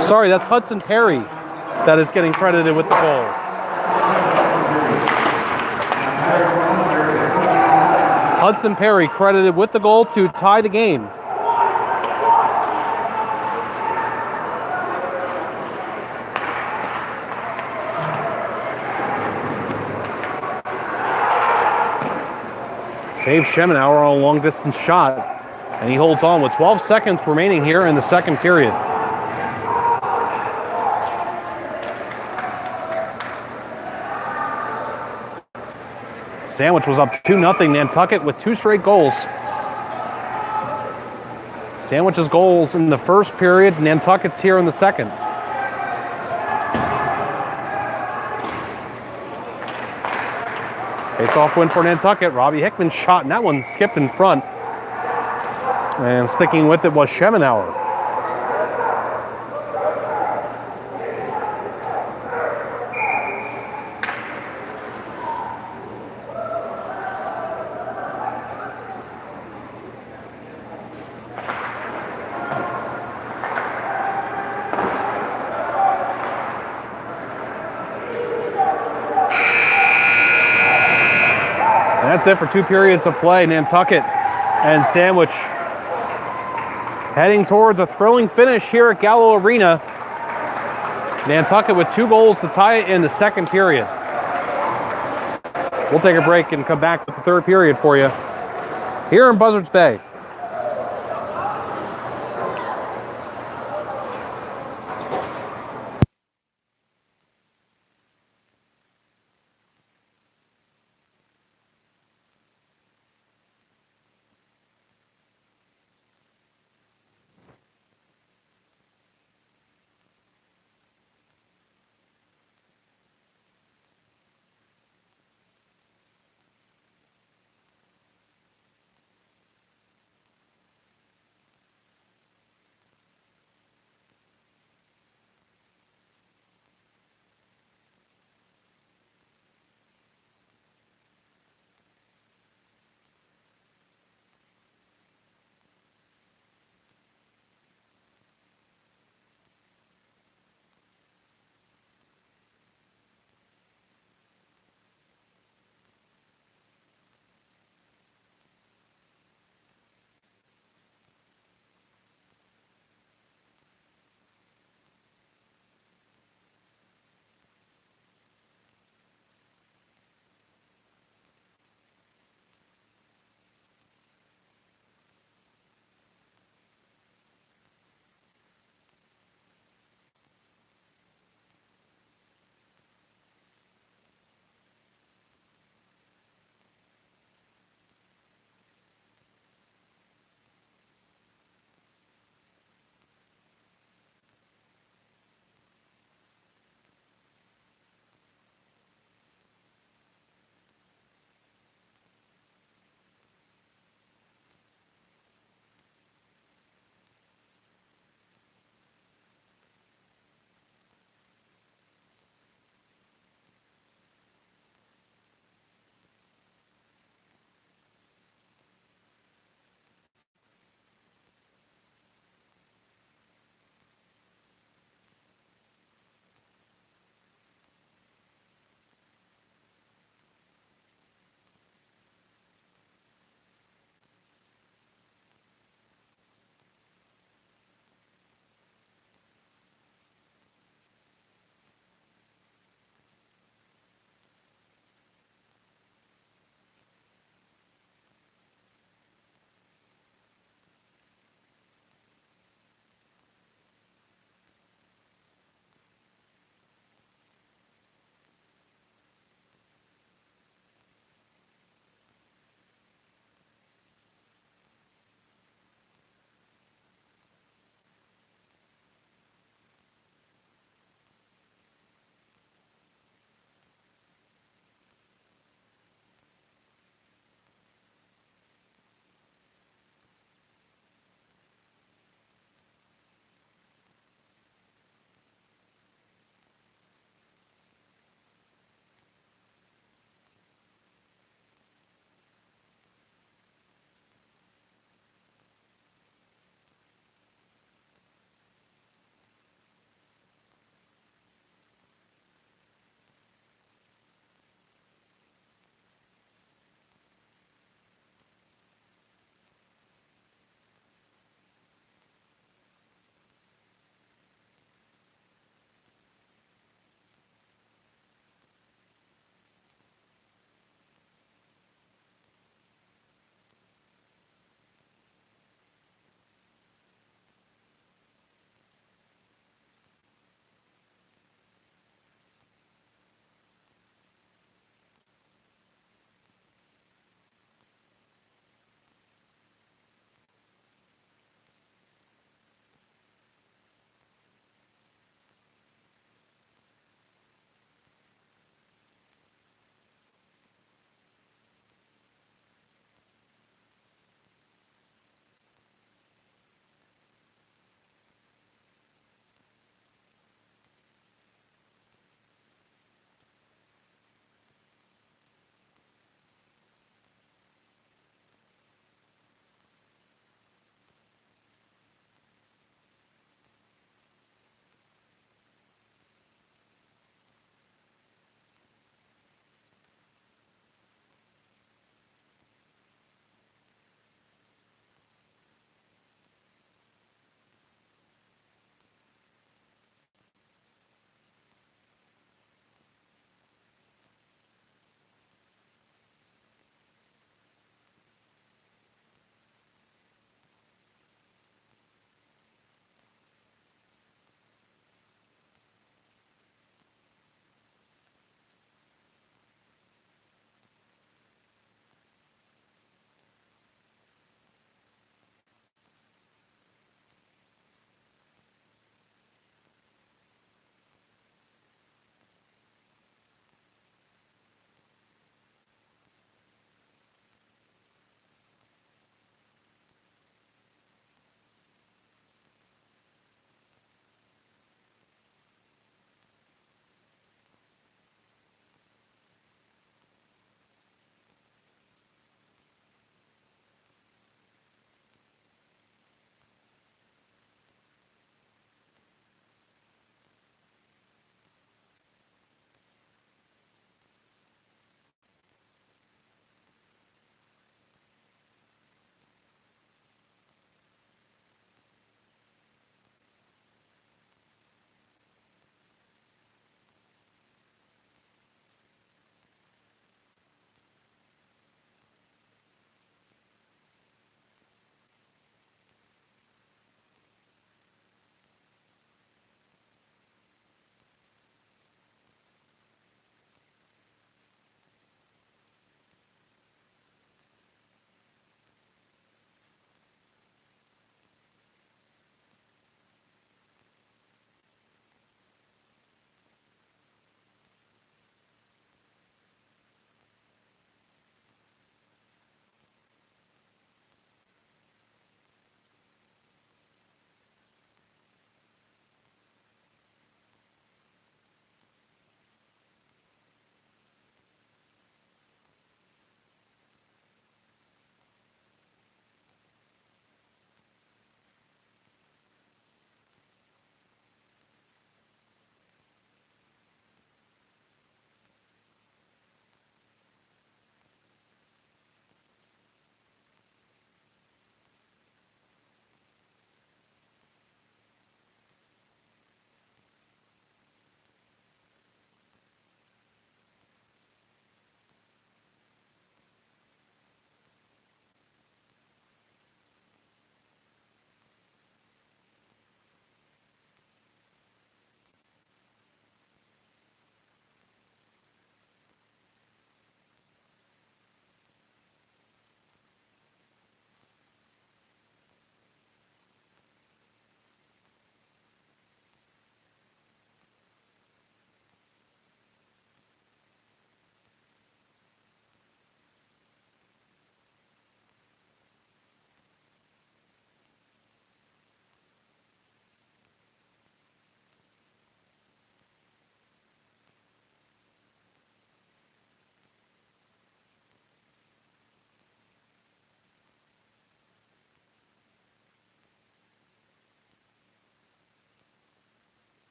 Sorry, that's Hudson Perry that is getting credited with the goal. Hudson Perry credited with the goal to tie the game. Saves Schemenauer on a long-distance shot, and he holds on with 12 seconds remaining here in the second period. Sandwich was up 2-0 Nantucket with 2 straight goals. Sandwich's goals in the first period, Nantucket's here in the second. Face-off win for Nantucket. Robbie Hickman shot, and that one skipped in front. And sticking with it was Schemenauer. That's it for 2 periods of play. Nantucket and Sandwich heading towards a thrilling finish here at Gallo Arena. Nantucket with 2 goals to tie it in the second period. We'll take a break and come back with the third period for you here in Buzzards Bay.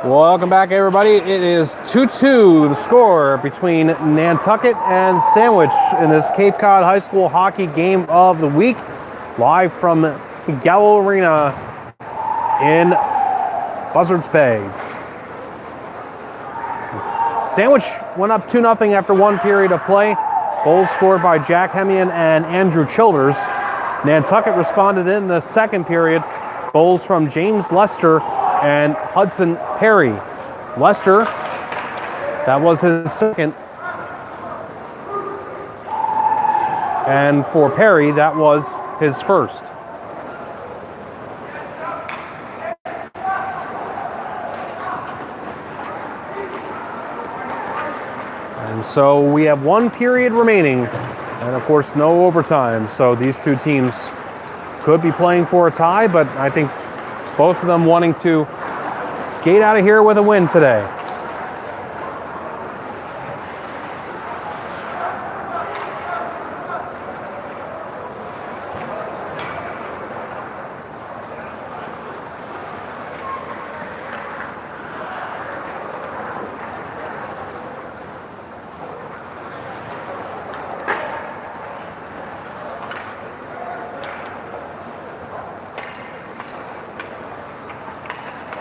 Welcome back, everybody. It is 2-2, the score between Nantucket and Sandwich in this Cape Cod High School Hockey Game of the Week, live from Gallo Arena in Buzzards Bay. Sandwich went up 2-0 after one period of play. Goals scored by Jack Hemian and Andrew Childers. Nantucket responded in the second period. Goals from James Lester and Hudson Perry. Lester, that was his second. And for Perry, that was his first. And so we have one period remaining. And of course, no overtime. So these two teams could be playing for a tie, but I think both of them wanting to skate out of here with a win today.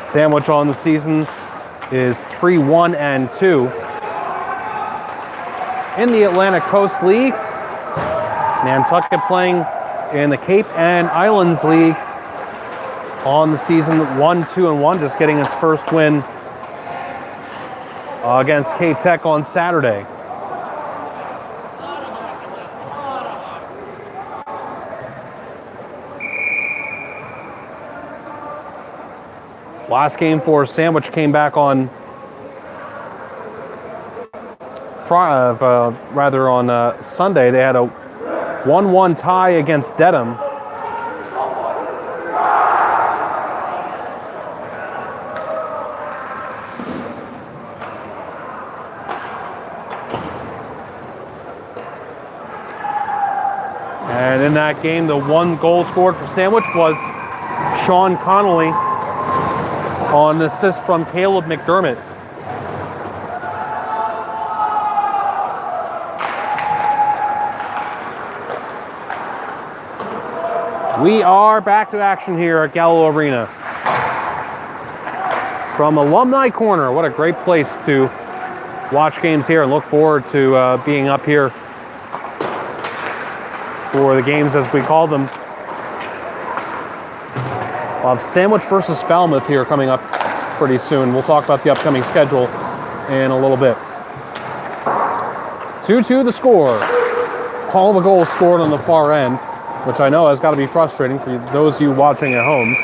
Sandwich on the season is 3-1-2. In the Atlantic Coast League, Nantucket playing in the Cape and Islands League on the season 1-2-1, just getting his first win against Cape Tech on Saturday. Last game for Sandwich came back on Sunday. They had a 1-1 tie against Dedham. And in that game, the one goal scored for Sandwich was Sean Connolly on an assist from Caleb McDermott. We are back to action here at Gallo Arena. From Alumni Corner, what a great place to watch games here and look forward to being up here for the games as we call them. We'll have Sandwich versus Falmouth here coming up pretty soon. We'll talk about the upcoming schedule in a little bit. 2-2 the score. All the goals scored on the far end, which I know has got to be frustrating for those of you watching at home.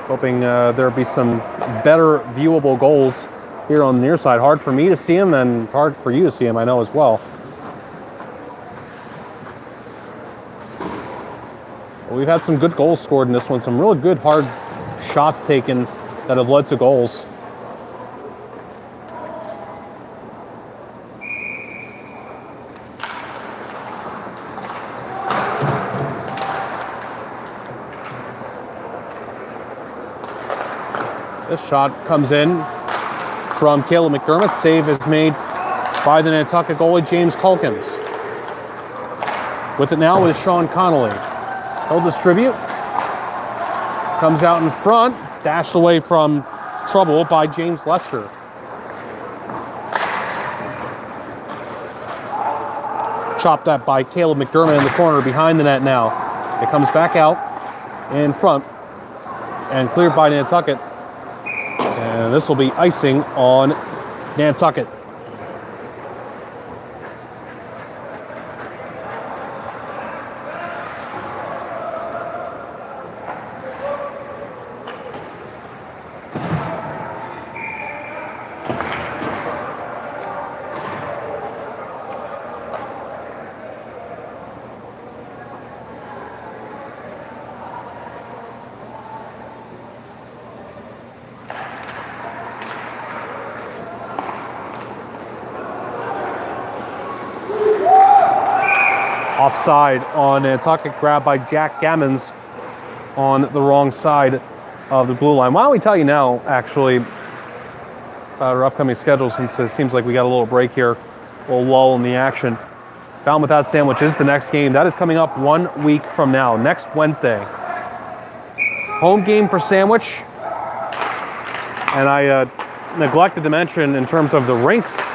Hoping there'll be some better viewable goals here on the near side. Hard for me to see them and hard for you to see them, I know as well. We've had some good goals scored in this one, some really good hard shots taken that have led to goals. This shot comes in from Caleb McDermott. Save is made by the Nantucket goalie, James Culkins. With it now is Sean Connolly. He'll distribute. Comes out in front, dashed away from trouble by James Lester. Chopped up by Caleb McDermott in the corner behind the net now. It comes back out in front and cleared by Nantucket. And this will be icing on Nantucket. Offside on Nantucket, grabbed by Jack Gammons on the wrong side of the blue line. Why don't we tell you now, actually, about our upcoming schedule, since it seems like we got a little break here, a little lull in the action. Falmouth at Sandwich is the next game. That is coming up 1 week from now, next Wednesday. Home game for Sandwich. And I neglected to mention, in terms of the rinks,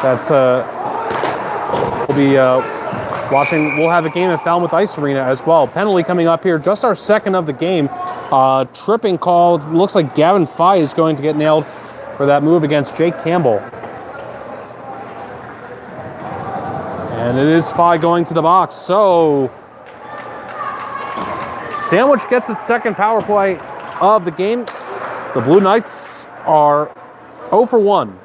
that we'll be watching. We'll have a game at Falmouth Ice Arena as well. Penalty coming up here, just our second of the game. Tripping call. Looks like Gavin Fye is going to get nailed for that move against Jake Campbell. And it is Fye going to the box. So Sandwich gets its second power play of the game. The Blue Knights are 0 for 1.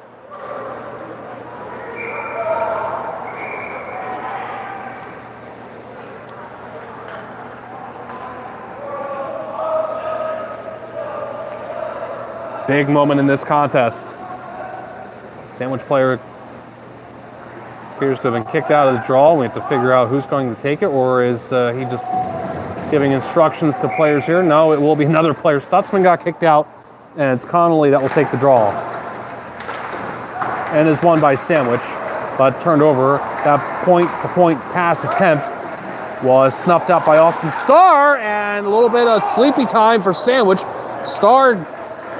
Big moment in this contest. Sandwich player appears to have been kicked out of the draw. We have to figure out who's going to take it, or is he just giving instructions to players here? No, it will be another player. Stutzman got kicked out, and it's Connolly that will take the draw. And is won by Sandwich, but turned over. That point-to-point pass attempt was snuffed out by Austin Starr, and a little bit of sleepy time for Sandwich. Starr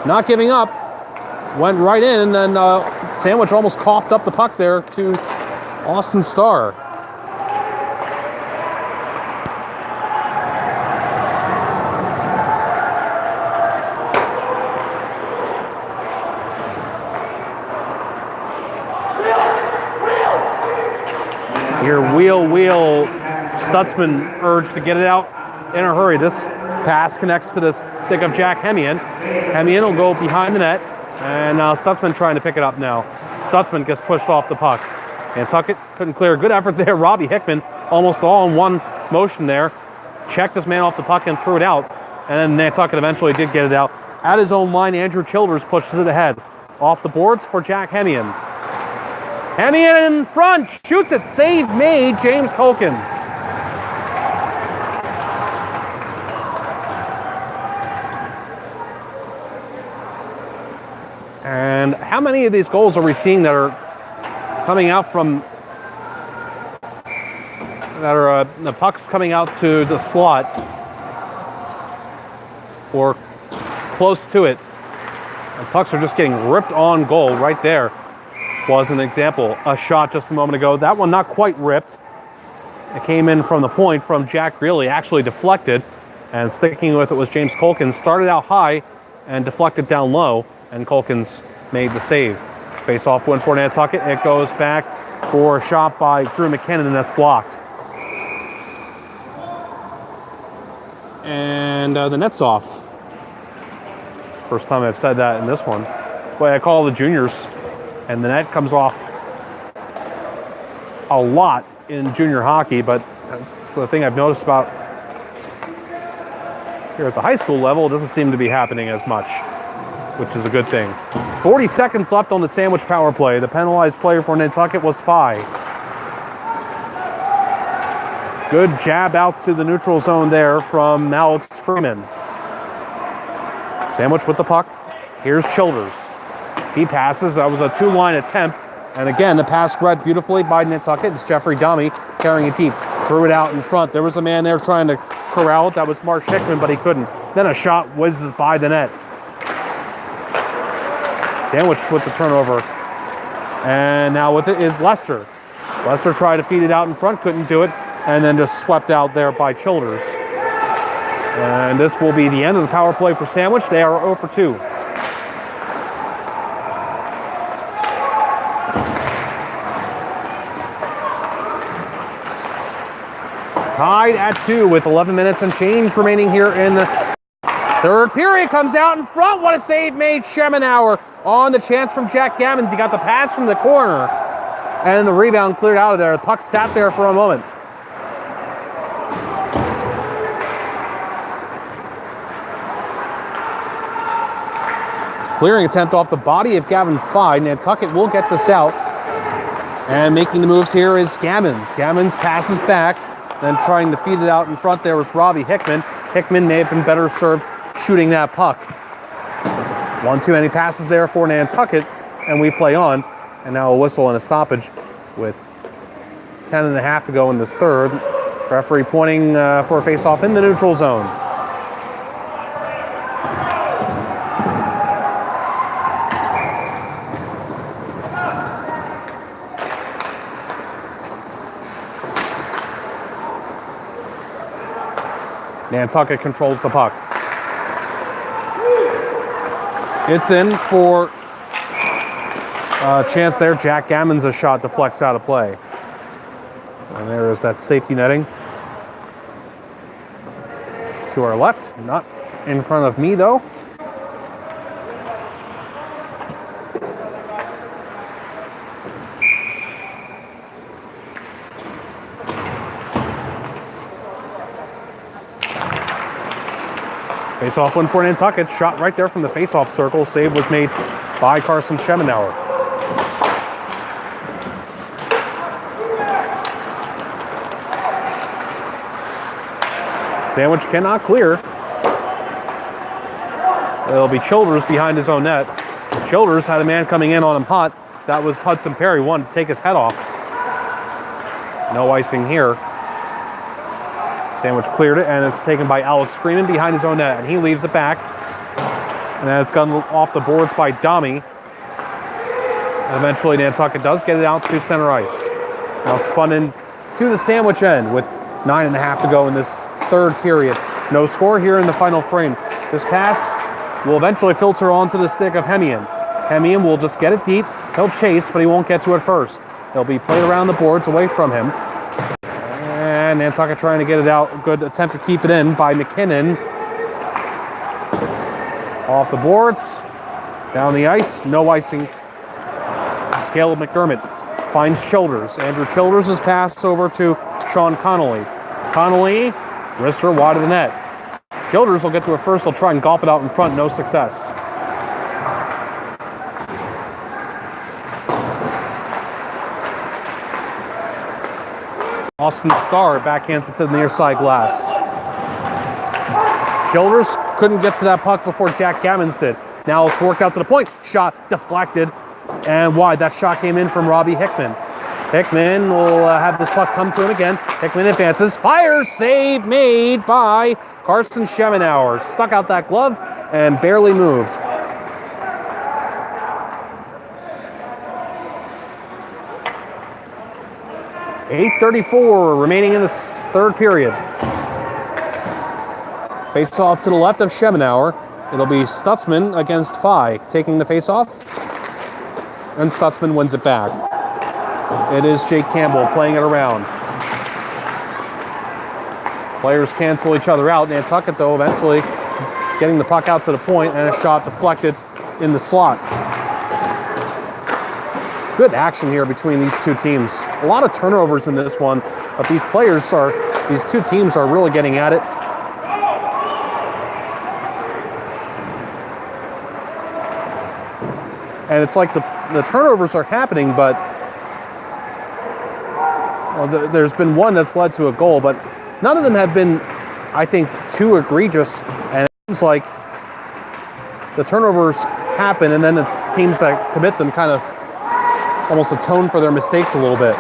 not giving up, went right in, and then Sandwich almost coughed up the puck there to Austin Starr. Here, wheel. Stutzman urged to get it out in a hurry. This pass connects to the stick of Jack Hemian. Hemian will go behind the net, and Stutzman trying to pick it up now. Stutzman gets pushed off the puck. Nantucket couldn't clear. Good effort there. Robbie Hickman almost all in one motion there. Checked his man off the puck and threw it out. And then Nantucket eventually did get it out. At his own line, Andrew Childers pushes it ahead. Off the boards for Jack Hemian. Hemian in front, shoots it. Save made, James Colkins. And how many of these goals are we seeing that are coming out from, the pucks coming out to the slot or close to it? The pucks are just getting ripped on goal. Right there was an example. A shot just a moment ago. That one not quite ripped. It came in from the point from Jack Greeley, actually deflected, and sticking with it was James Colkins. Started out high and deflected down low, and Colkins made the save. Face-off win for Nantucket. It goes back for a shot by Drew McKinnon, and that's blocked. And the net's off. First time I've said that in this one. Boy, I call the juniors, and the net comes off a lot in junior hockey, but that's the thing I've noticed about here at the high school level. It doesn't seem to be happening as much, which is a good thing. 40 seconds left on the Sandwich power play. The penalized player for Nantucket was Fye. Good jab out to the neutral zone there from Alex Freeman. Sandwich with the puck. Here's Childers. He passes. That was a two-line attempt. And again, the pass read beautifully by Nantucket. It's Jeffrey Domme carrying it deep. Threw it out in front. There was a man there trying to corral it. That was Mark Hickman, but he couldn't. Then a shot whizzes by the net. Sandwich with the turnover. And now with it is Lester. Lester tried to feed it out in front, couldn't do it, and then just swept out there by Childers. And this will be the end of the power play for Sandwich. They are 0 for 2. Tied at 2 with 11 minutes and change remaining here in the third period. Comes out in front. What a save made. Schemenauer on the chance from Jack Gammons. He got the pass from the corner, and the rebound cleared out of there. The puck sat there for a moment. Clearing attempt off the body of Gavin Fye. Nantucket will get this out. And making the moves here is Gammons. Gammons passes back. Then trying to feed it out in front there was Robbie Hickman. Hickman may have been better served shooting that puck. One too many passes there for Nantucket, and we play on. And now a whistle and a stoppage with 10.5 to go in this third. Referee pointing for a face-off in the neutral zone. Nantucket controls the puck. It's in for a chance there. Jack Gammon's a shot deflects out of play. And there is that safety netting. To our left, not in front of me though. Face-off win for Nantucket. Shot right there from the face-off circle. Save was made by Carson Schemenauer. Sandwich cannot clear. It'll be Childers behind his own net. Childers had a man coming in on him hot. That was Hudson Perry. Wanted to take his head off. No icing here. Sandwich cleared it, and it's taken by Alex Freeman behind his own net, and he leaves it back. And then it's gone off the boards by Domi. And eventually Nantucket does get it out to center ice. Now spun in to the Sandwich end with 9.5 to go in this third period. No score here in the final frame. This pass will eventually filter onto the stick of Hemian. Hemian will just get it deep. He'll chase, but he won't get to it first. He'll be played around the boards away from him. And Nantucket trying to get it out. Good attempt to keep it in by McKinnon. Off the boards. Down the ice. No icing. Caleb McDermott finds Childers. Andrew Childers' pass over to Sean Connolly. Connolly, wrister wide of the net. Childers will get to it first. He'll try and golf it out in front. No success. Austin Starr backhands it to the near side glass. Childers couldn't get to that puck before Jack Gammons did. Now it's worked out to the point. Shot deflected and wide. That shot came in from Robbie Hickman. Hickman will have this puck come to him again. Hickman advances. Fires. Save made by Carson Schemenauer. Stuck out that glove and barely moved. .8:34 remaining in this third period. Face off to the left of Schemenauer. It'll be Stutzman against Phi taking the face off. And Stutzman wins it back. It is Jake Campbell playing it around. Players cancel each other out. Nantucket, though, eventually getting the puck out to the point and a shot deflected in the slot. Good action here between these two teams. A lot of turnovers in this one, but these two teams are really getting at it. And it's like the turnovers are happening, but there's been one that's led to a goal, but none of them have been, I think, too egregious. And it seems like the turnovers happen, and then the teams that commit them kind of almost atone for their mistakes a little bit.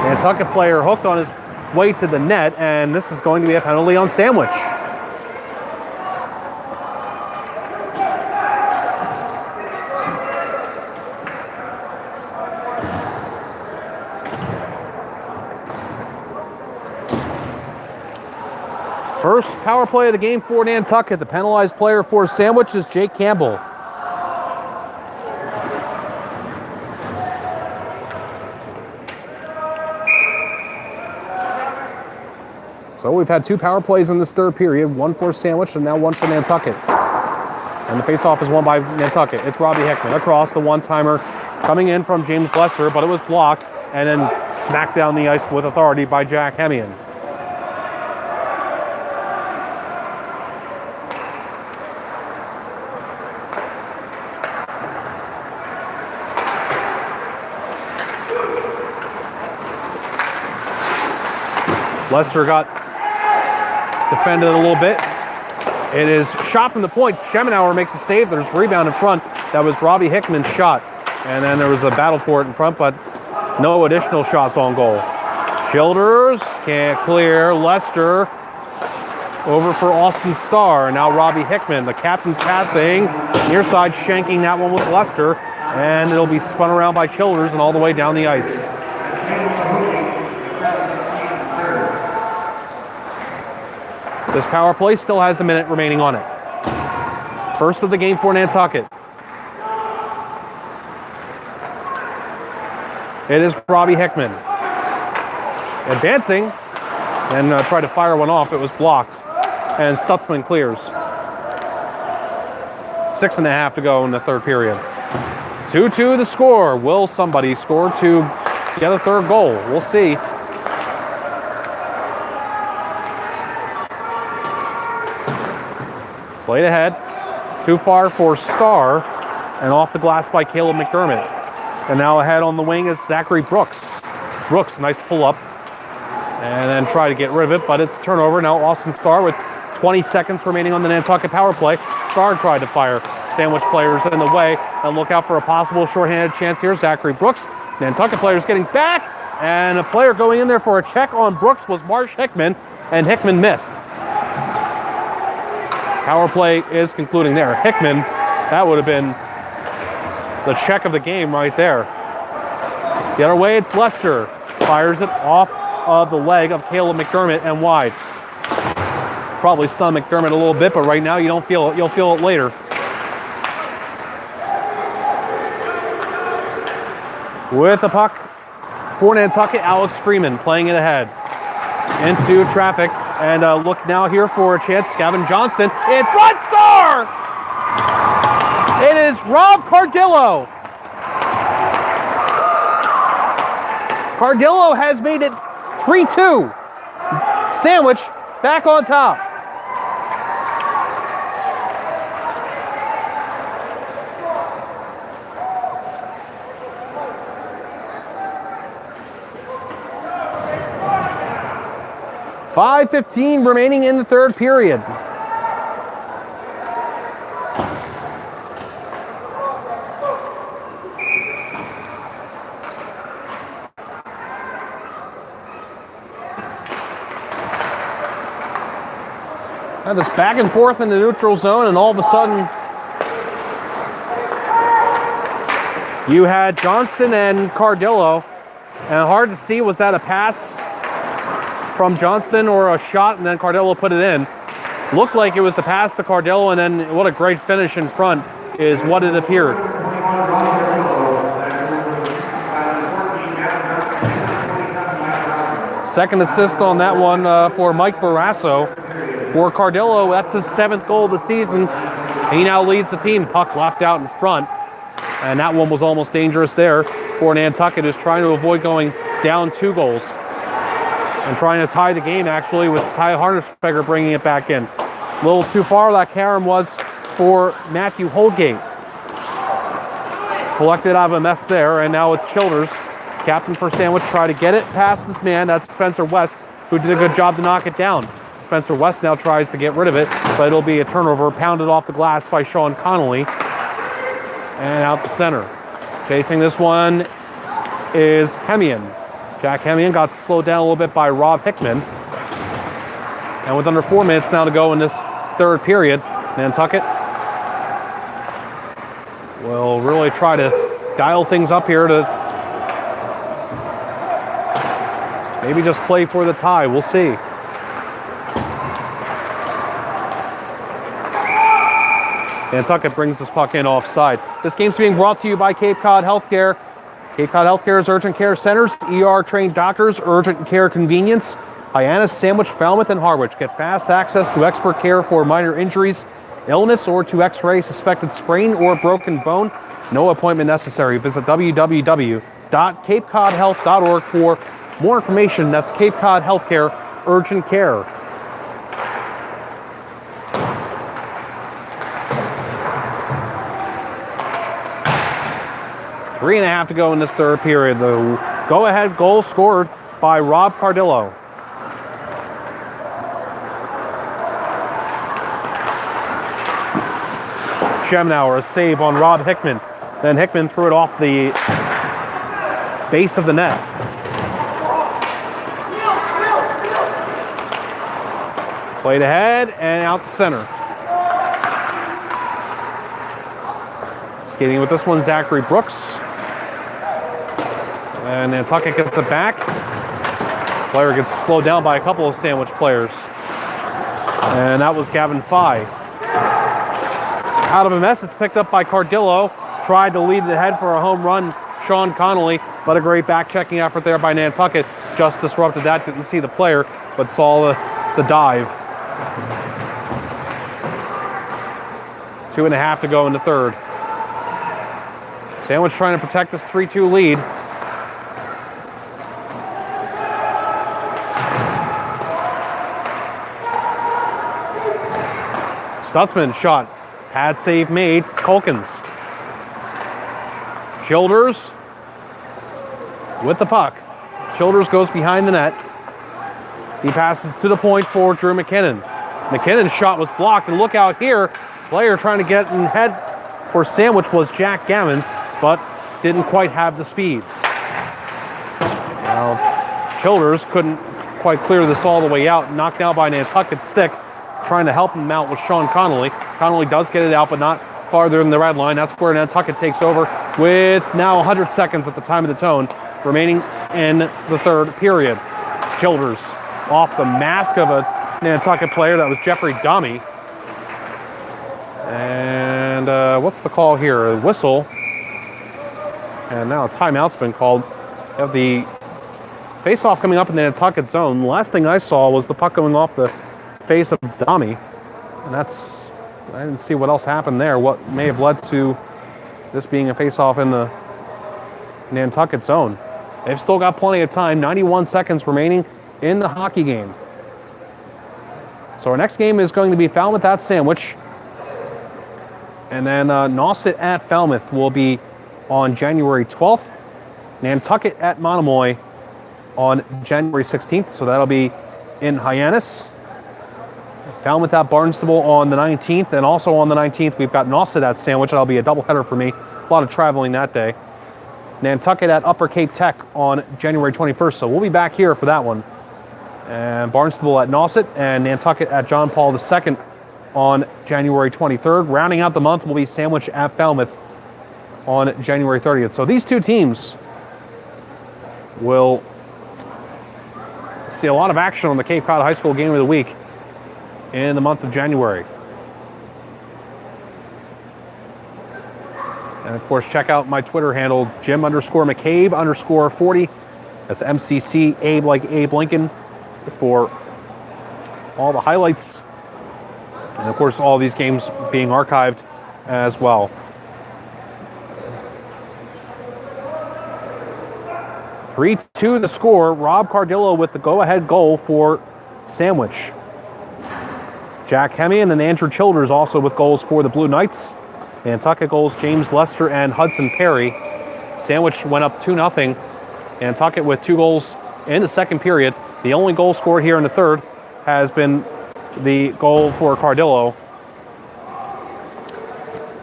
Nantucket player hooked on his way to the net, and this is going to be a penalty on Sandwich. First power play of the game for Nantucket. The penalized player for Sandwich is Jake Campbell. So we've had two power plays in this third period, one for Sandwich and now one for Nantucket. And the faceoff is won by Nantucket. It's Robbie Hickman across the one-timer coming in from James Lesser, but it was blocked and then smacked down the ice with authority by Jack Hemian. Lesser got defended a little bit. It is shot from the point. Schemenauer makes a save. There's a rebound in front. That was Robbie Hickman's shot. And then there was a battle for it in front, but no additional shots on goal. Childers can't clear. Lester over for Austin Starr. Now Robbie Hickman, the captain's passing. Near side, shanking that one with Lester. And it'll be spun around by Childers and all the way down the ice. This power play still has a minute remaining on it. First of the game for Nantucket. It is Robbie Hickman. Advancing, and tried to fire one off. It was blocked. And Stutzman clears. 6.5 to go in the third period. 2-2 the score. Will somebody score to get a third goal? We'll see. Played ahead. Too far for Starr. And off the glass by Caleb McDermott. And now ahead on the wing is Zachary Brooks. Brooks, nice pull up. And then try to get rid of it, but it's a turnover. Now Austin Starr with 20 seconds remaining on the Nantucket power play. Starr tried to fire. Sandwich players in the way. And look out for a possible shorthanded chance here. Zachary Brooks. Nantucket players getting back. And a player going in there for a check on Brooks was Marsh Hickman. And Hickman missed. Power play is concluding there. Hickman, that would have been the check of the game right there. The other way, it's Lester. Fires it off of the leg of Caleb McDermott and wide. Probably stunned McDermott a little bit, but right now you don't feel it. You'll feel it later. With the puck for Nantucket, Alex Freeman playing it ahead. Into traffic. And look now here for a chance. Gavin Johnston in front, score! It is Rob Cardillo. Cardillo has made it 3-2. Sandwich back on top. .5:15 remaining in the third period. Now this back and forth in the neutral zone, and all of a sudden you had Johnston and Cardillo, and hard to see, was that a pass from Johnston or a shot, and then Cardillo put it in. Looked like it was the pass to Cardillo, and then what a great finish in front is what it appeared. Second assist on that one for Mike Barrasso. For Cardillo, that's his 7th goal of the season. He now leads the team. Puck left out in front, and that one was almost dangerous there for Nantucket, who's trying to avoid going down 2 goals. And trying to tie the game, actually, with Ty Harnischbecker bringing it back in. A little too far, that carom was for Matthew Holgate. Collected out of a mess there, and now it's Childers. Captain for Sandwich, try to get it past this man. That's Spencer West, who did a good job to knock it down. Spencer West now tries to get rid of it, but it'll be a turnover, pounded off the glass by Sean Connolly. And out the center. Chasing this one is Hemian. Jack Hemian got slowed down a little bit by Rob Hickman. And with under 4 minutes now to go in this third period, Nantucket will really try to dial things up here to maybe just play for the tie. We'll see. Nantucket brings this puck in offside. This game's being brought to you by Cape Cod Healthcare. Cape Cod Healthcare's urgent care centers, ER-trained doctors, urgent care convenience, Hyannis, Sandwich, Falmouth, and Harwich. Get fast access to expert care for minor injuries, illness, or to x-ray suspected sprain or broken bone. No appointment necessary. Visit www.capecodhealth.org for more information. That's Cape Cod Healthcare Urgent Care. Three and a half to go in this third period. The go-ahead goal scored by Rob Cardillo. Gemnauer, a save on Rob Hickman. Then Hickman threw it off the base of the net. Played ahead and out to center. Skating with this one, Zachary Brooks. And Nantucket gets it back. Player gets slowed down by a couple of Sandwich players. And that was Gavin Fye. Out of a mess, it's picked up by Cardillo. Tried to lead the head for a home run, Sean Connolly, but a great back-checking effort there by Nantucket. Just disrupted that, didn't see the player, but saw the dive. 2.5 to go in the third. Sandwich trying to protect this 3-2 lead. Stutzman shot. Pad save made. Culkins. Childers with the puck. Childers goes behind the net. He passes to the point for Drew McKinnon. McKinnon's shot was blocked, and look out here. Player trying to get in head for Sandwich was Jack Gammons, but didn't quite have the speed. Now, Childers couldn't quite clear this all the way out. Knocked out by Nantucket's stick. Trying to help him out with Sean Connolly. Connolly does get it out, but not farther than the red line. That's where Nantucket takes over with now 100 seconds at the time of the tone remaining in the third period. Childers off the mask of a Nantucket player. That was Jeffrey Dummy. And what's the call here? A whistle. And now a timeout's been called. You have the face-off coming up in the Nantucket zone. The last thing I saw was the puck going off the face of Dummy. And I didn't see what else happened there. What may have led to this being a face-off in the Nantucket zone. They've still got plenty of time. 91 seconds remaining in the hockey game. So our next game is going to be Falmouth at Sandwich. And then Nauset at Falmouth will be on January 12th. Nantucket at Monomoy on January 16th. So that'll be in Hyannis. Falmouth at Barnstable on the 19th. And also on the 19th, we've got Nauset at Sandwich. That'll be a doubleheader for me. A lot of traveling that day. Nantucket at Upper Cape Tech on January 21st. So we'll be back here for that one. And Barnstable at Nauset and Nantucket at John Paul II on January 23rd. Rounding out the month will be Sandwich at Falmouth on January 30th. So these two teams will see a lot of action on the Cape Cod High School Game of the Week in the month of January. And of course, check out my Twitter handle, Jim_McCabe_40. That's MCC, Abe like Abe Lincoln, for all the highlights. And of course, all these games being archived as well. (3-2) the score. Rob Cardillo with the go-ahead goal for Sandwich. Jack Hemian and Andrew Childers also with goals for the Blue Knights. Nantucket goals, James Lester and Hudson Perry. Sandwich went up 2-0. Nantucket with 2 goals in the second period. The only goal scored here in the third has been the goal for Cardillo.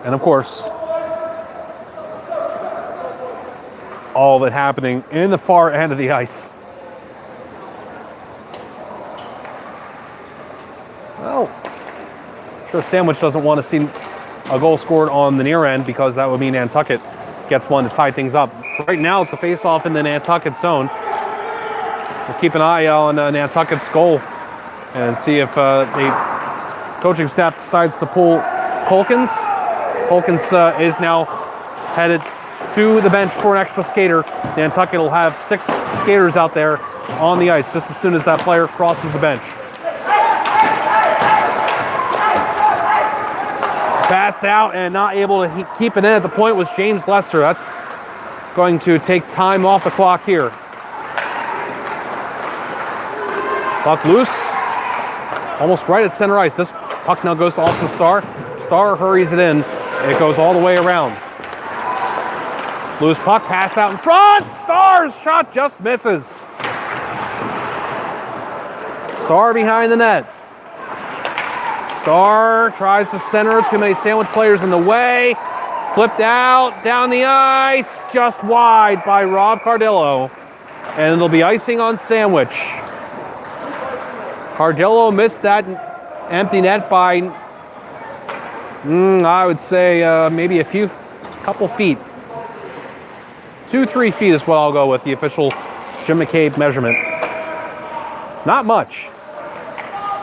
And of course, all of it happening in the far end of the ice. Well, sure Sandwich doesn't want to see a goal scored on the near end because that would mean Nantucket gets one to tie things up. Right now, it's a face-off in the Nantucket zone. We'll keep an eye on Nantucket's goal and see if the coaching staff decides to pull Culkins. Culkins is now headed to the bench for an extra skater. Nantucket will have 6 skaters out there on the ice just as soon as that player crosses the bench. Passed out and not able to keep it in at the point was James Lester. That's going to take time off the clock here. Puck loose. Almost right at center ice. This puck now goes to Austin Starr. Starr hurries it in. It goes all the way around. Loose puck passed out in front. Starr's shot just misses. Starr behind the net. Starr tries to center. Too many Sandwich players in the way. Flipped out, down the ice, just wide by Rob Cardillo. And it'll be icing on Sandwich. Cardillo missed that empty net by, I would say, maybe a couple feet. 2-3 feet is what I'll go with, the official Jim McCabe measurement. Not much.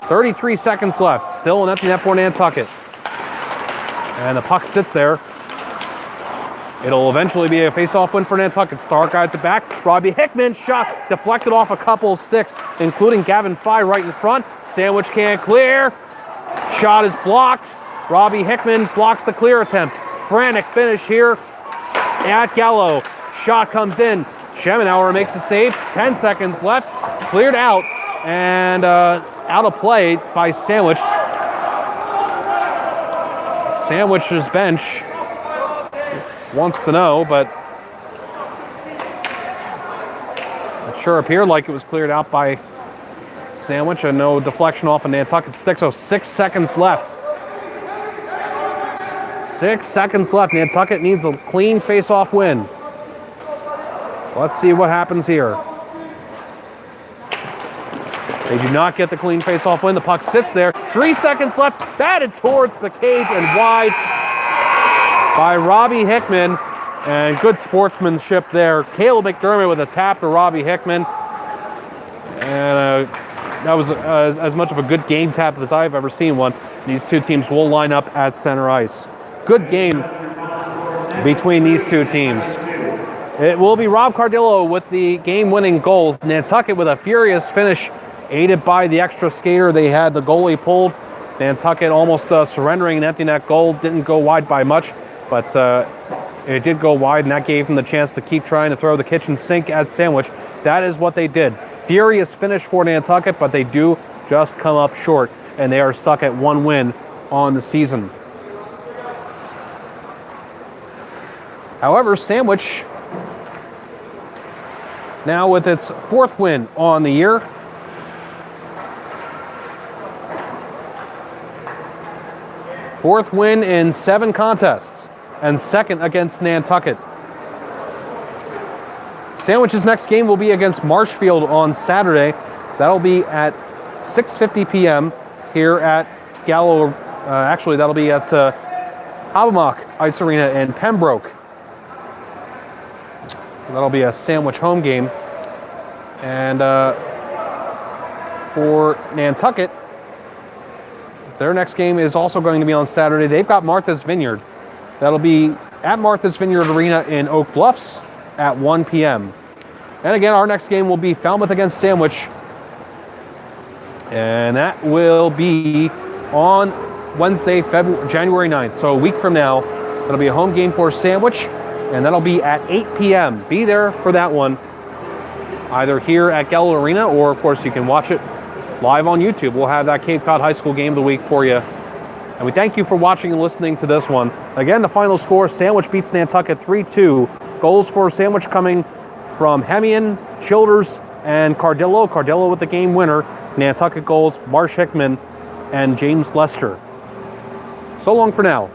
33 seconds left. Still an empty net for Nantucket. And the puck sits there. It'll eventually be a face-off win for Nantucket. Starr guides it back. Robbie Hickman shot deflected off a couple of sticks, including Gavin Fye right in front. Sandwich can't clear. Shot is blocked. Robbie Hickman blocks the clear attempt. Frantic finish here at Gallo. Shot comes in. Schemenauer makes a save. 10 seconds left. Cleared out and out of play by Sandwich. Sandwich's bench wants to know, but it sure appeared like it was cleared out by Sandwich and no deflection off of Nantucket's stick. So 6 seconds left. 6 seconds left. Nantucket needs a clean face-off win. Let's see what happens here. They do not get the clean face-off win. The puck sits there. 3 seconds left. Batted towards the cage and wide by Robbie Hickman. And good sportsmanship there. Caleb McDermott with a tap to Robbie Hickman. And that was as much of a good game tap as I've ever seen one. These two teams will line up at center ice. Good game between these two teams. It will be Rob Cardillo with the game-winning goal. Nantucket with a furious finish, aided by the extra skater. They had the goalie pulled. Nantucket almost surrendering an empty net goal. Didn't go wide by much, but it did go wide, and that gave them the chance to keep trying to throw the kitchen sink at Sandwich. That is what they did. Furious finish for Nantucket, but they do just come up short, and they are stuck at one win on the season. However, Sandwich now with its fourth win on the year. Fourth win in 7 contests, and second against Nantucket. Sandwich's next game will be against Marshfield on Saturday. That'll be at 6:50 p.m. here at Gallo. Actually, that'll be at Habermock Ice Arena in Pembroke. That'll be a Sandwich home game. And for Nantucket, their next game is also going to be on Saturday. They've got Martha's Vineyard. That'll be at Martha's Vineyard Arena in Oak Bluffs at 1 p.m. And again, our next game will be Falmouth against Sandwich. And that will be on Wednesday, January 9th. So a week from now, that'll be a home game for Sandwich. And that'll be at 8 p.m. Be there for that one, either here at Gallo Arena, or of course you can watch it live on YouTube. We'll have that Cape Cod High School game of the week for you. And we thank you for watching and listening to this one. Again, the final score, Sandwich beats Nantucket 3-2. Goals for Sandwich coming from Hemian, Childers, and Cardillo. Cardillo with the game winner. Nantucket goals, Marsh Hickman and James Lester. So long for now.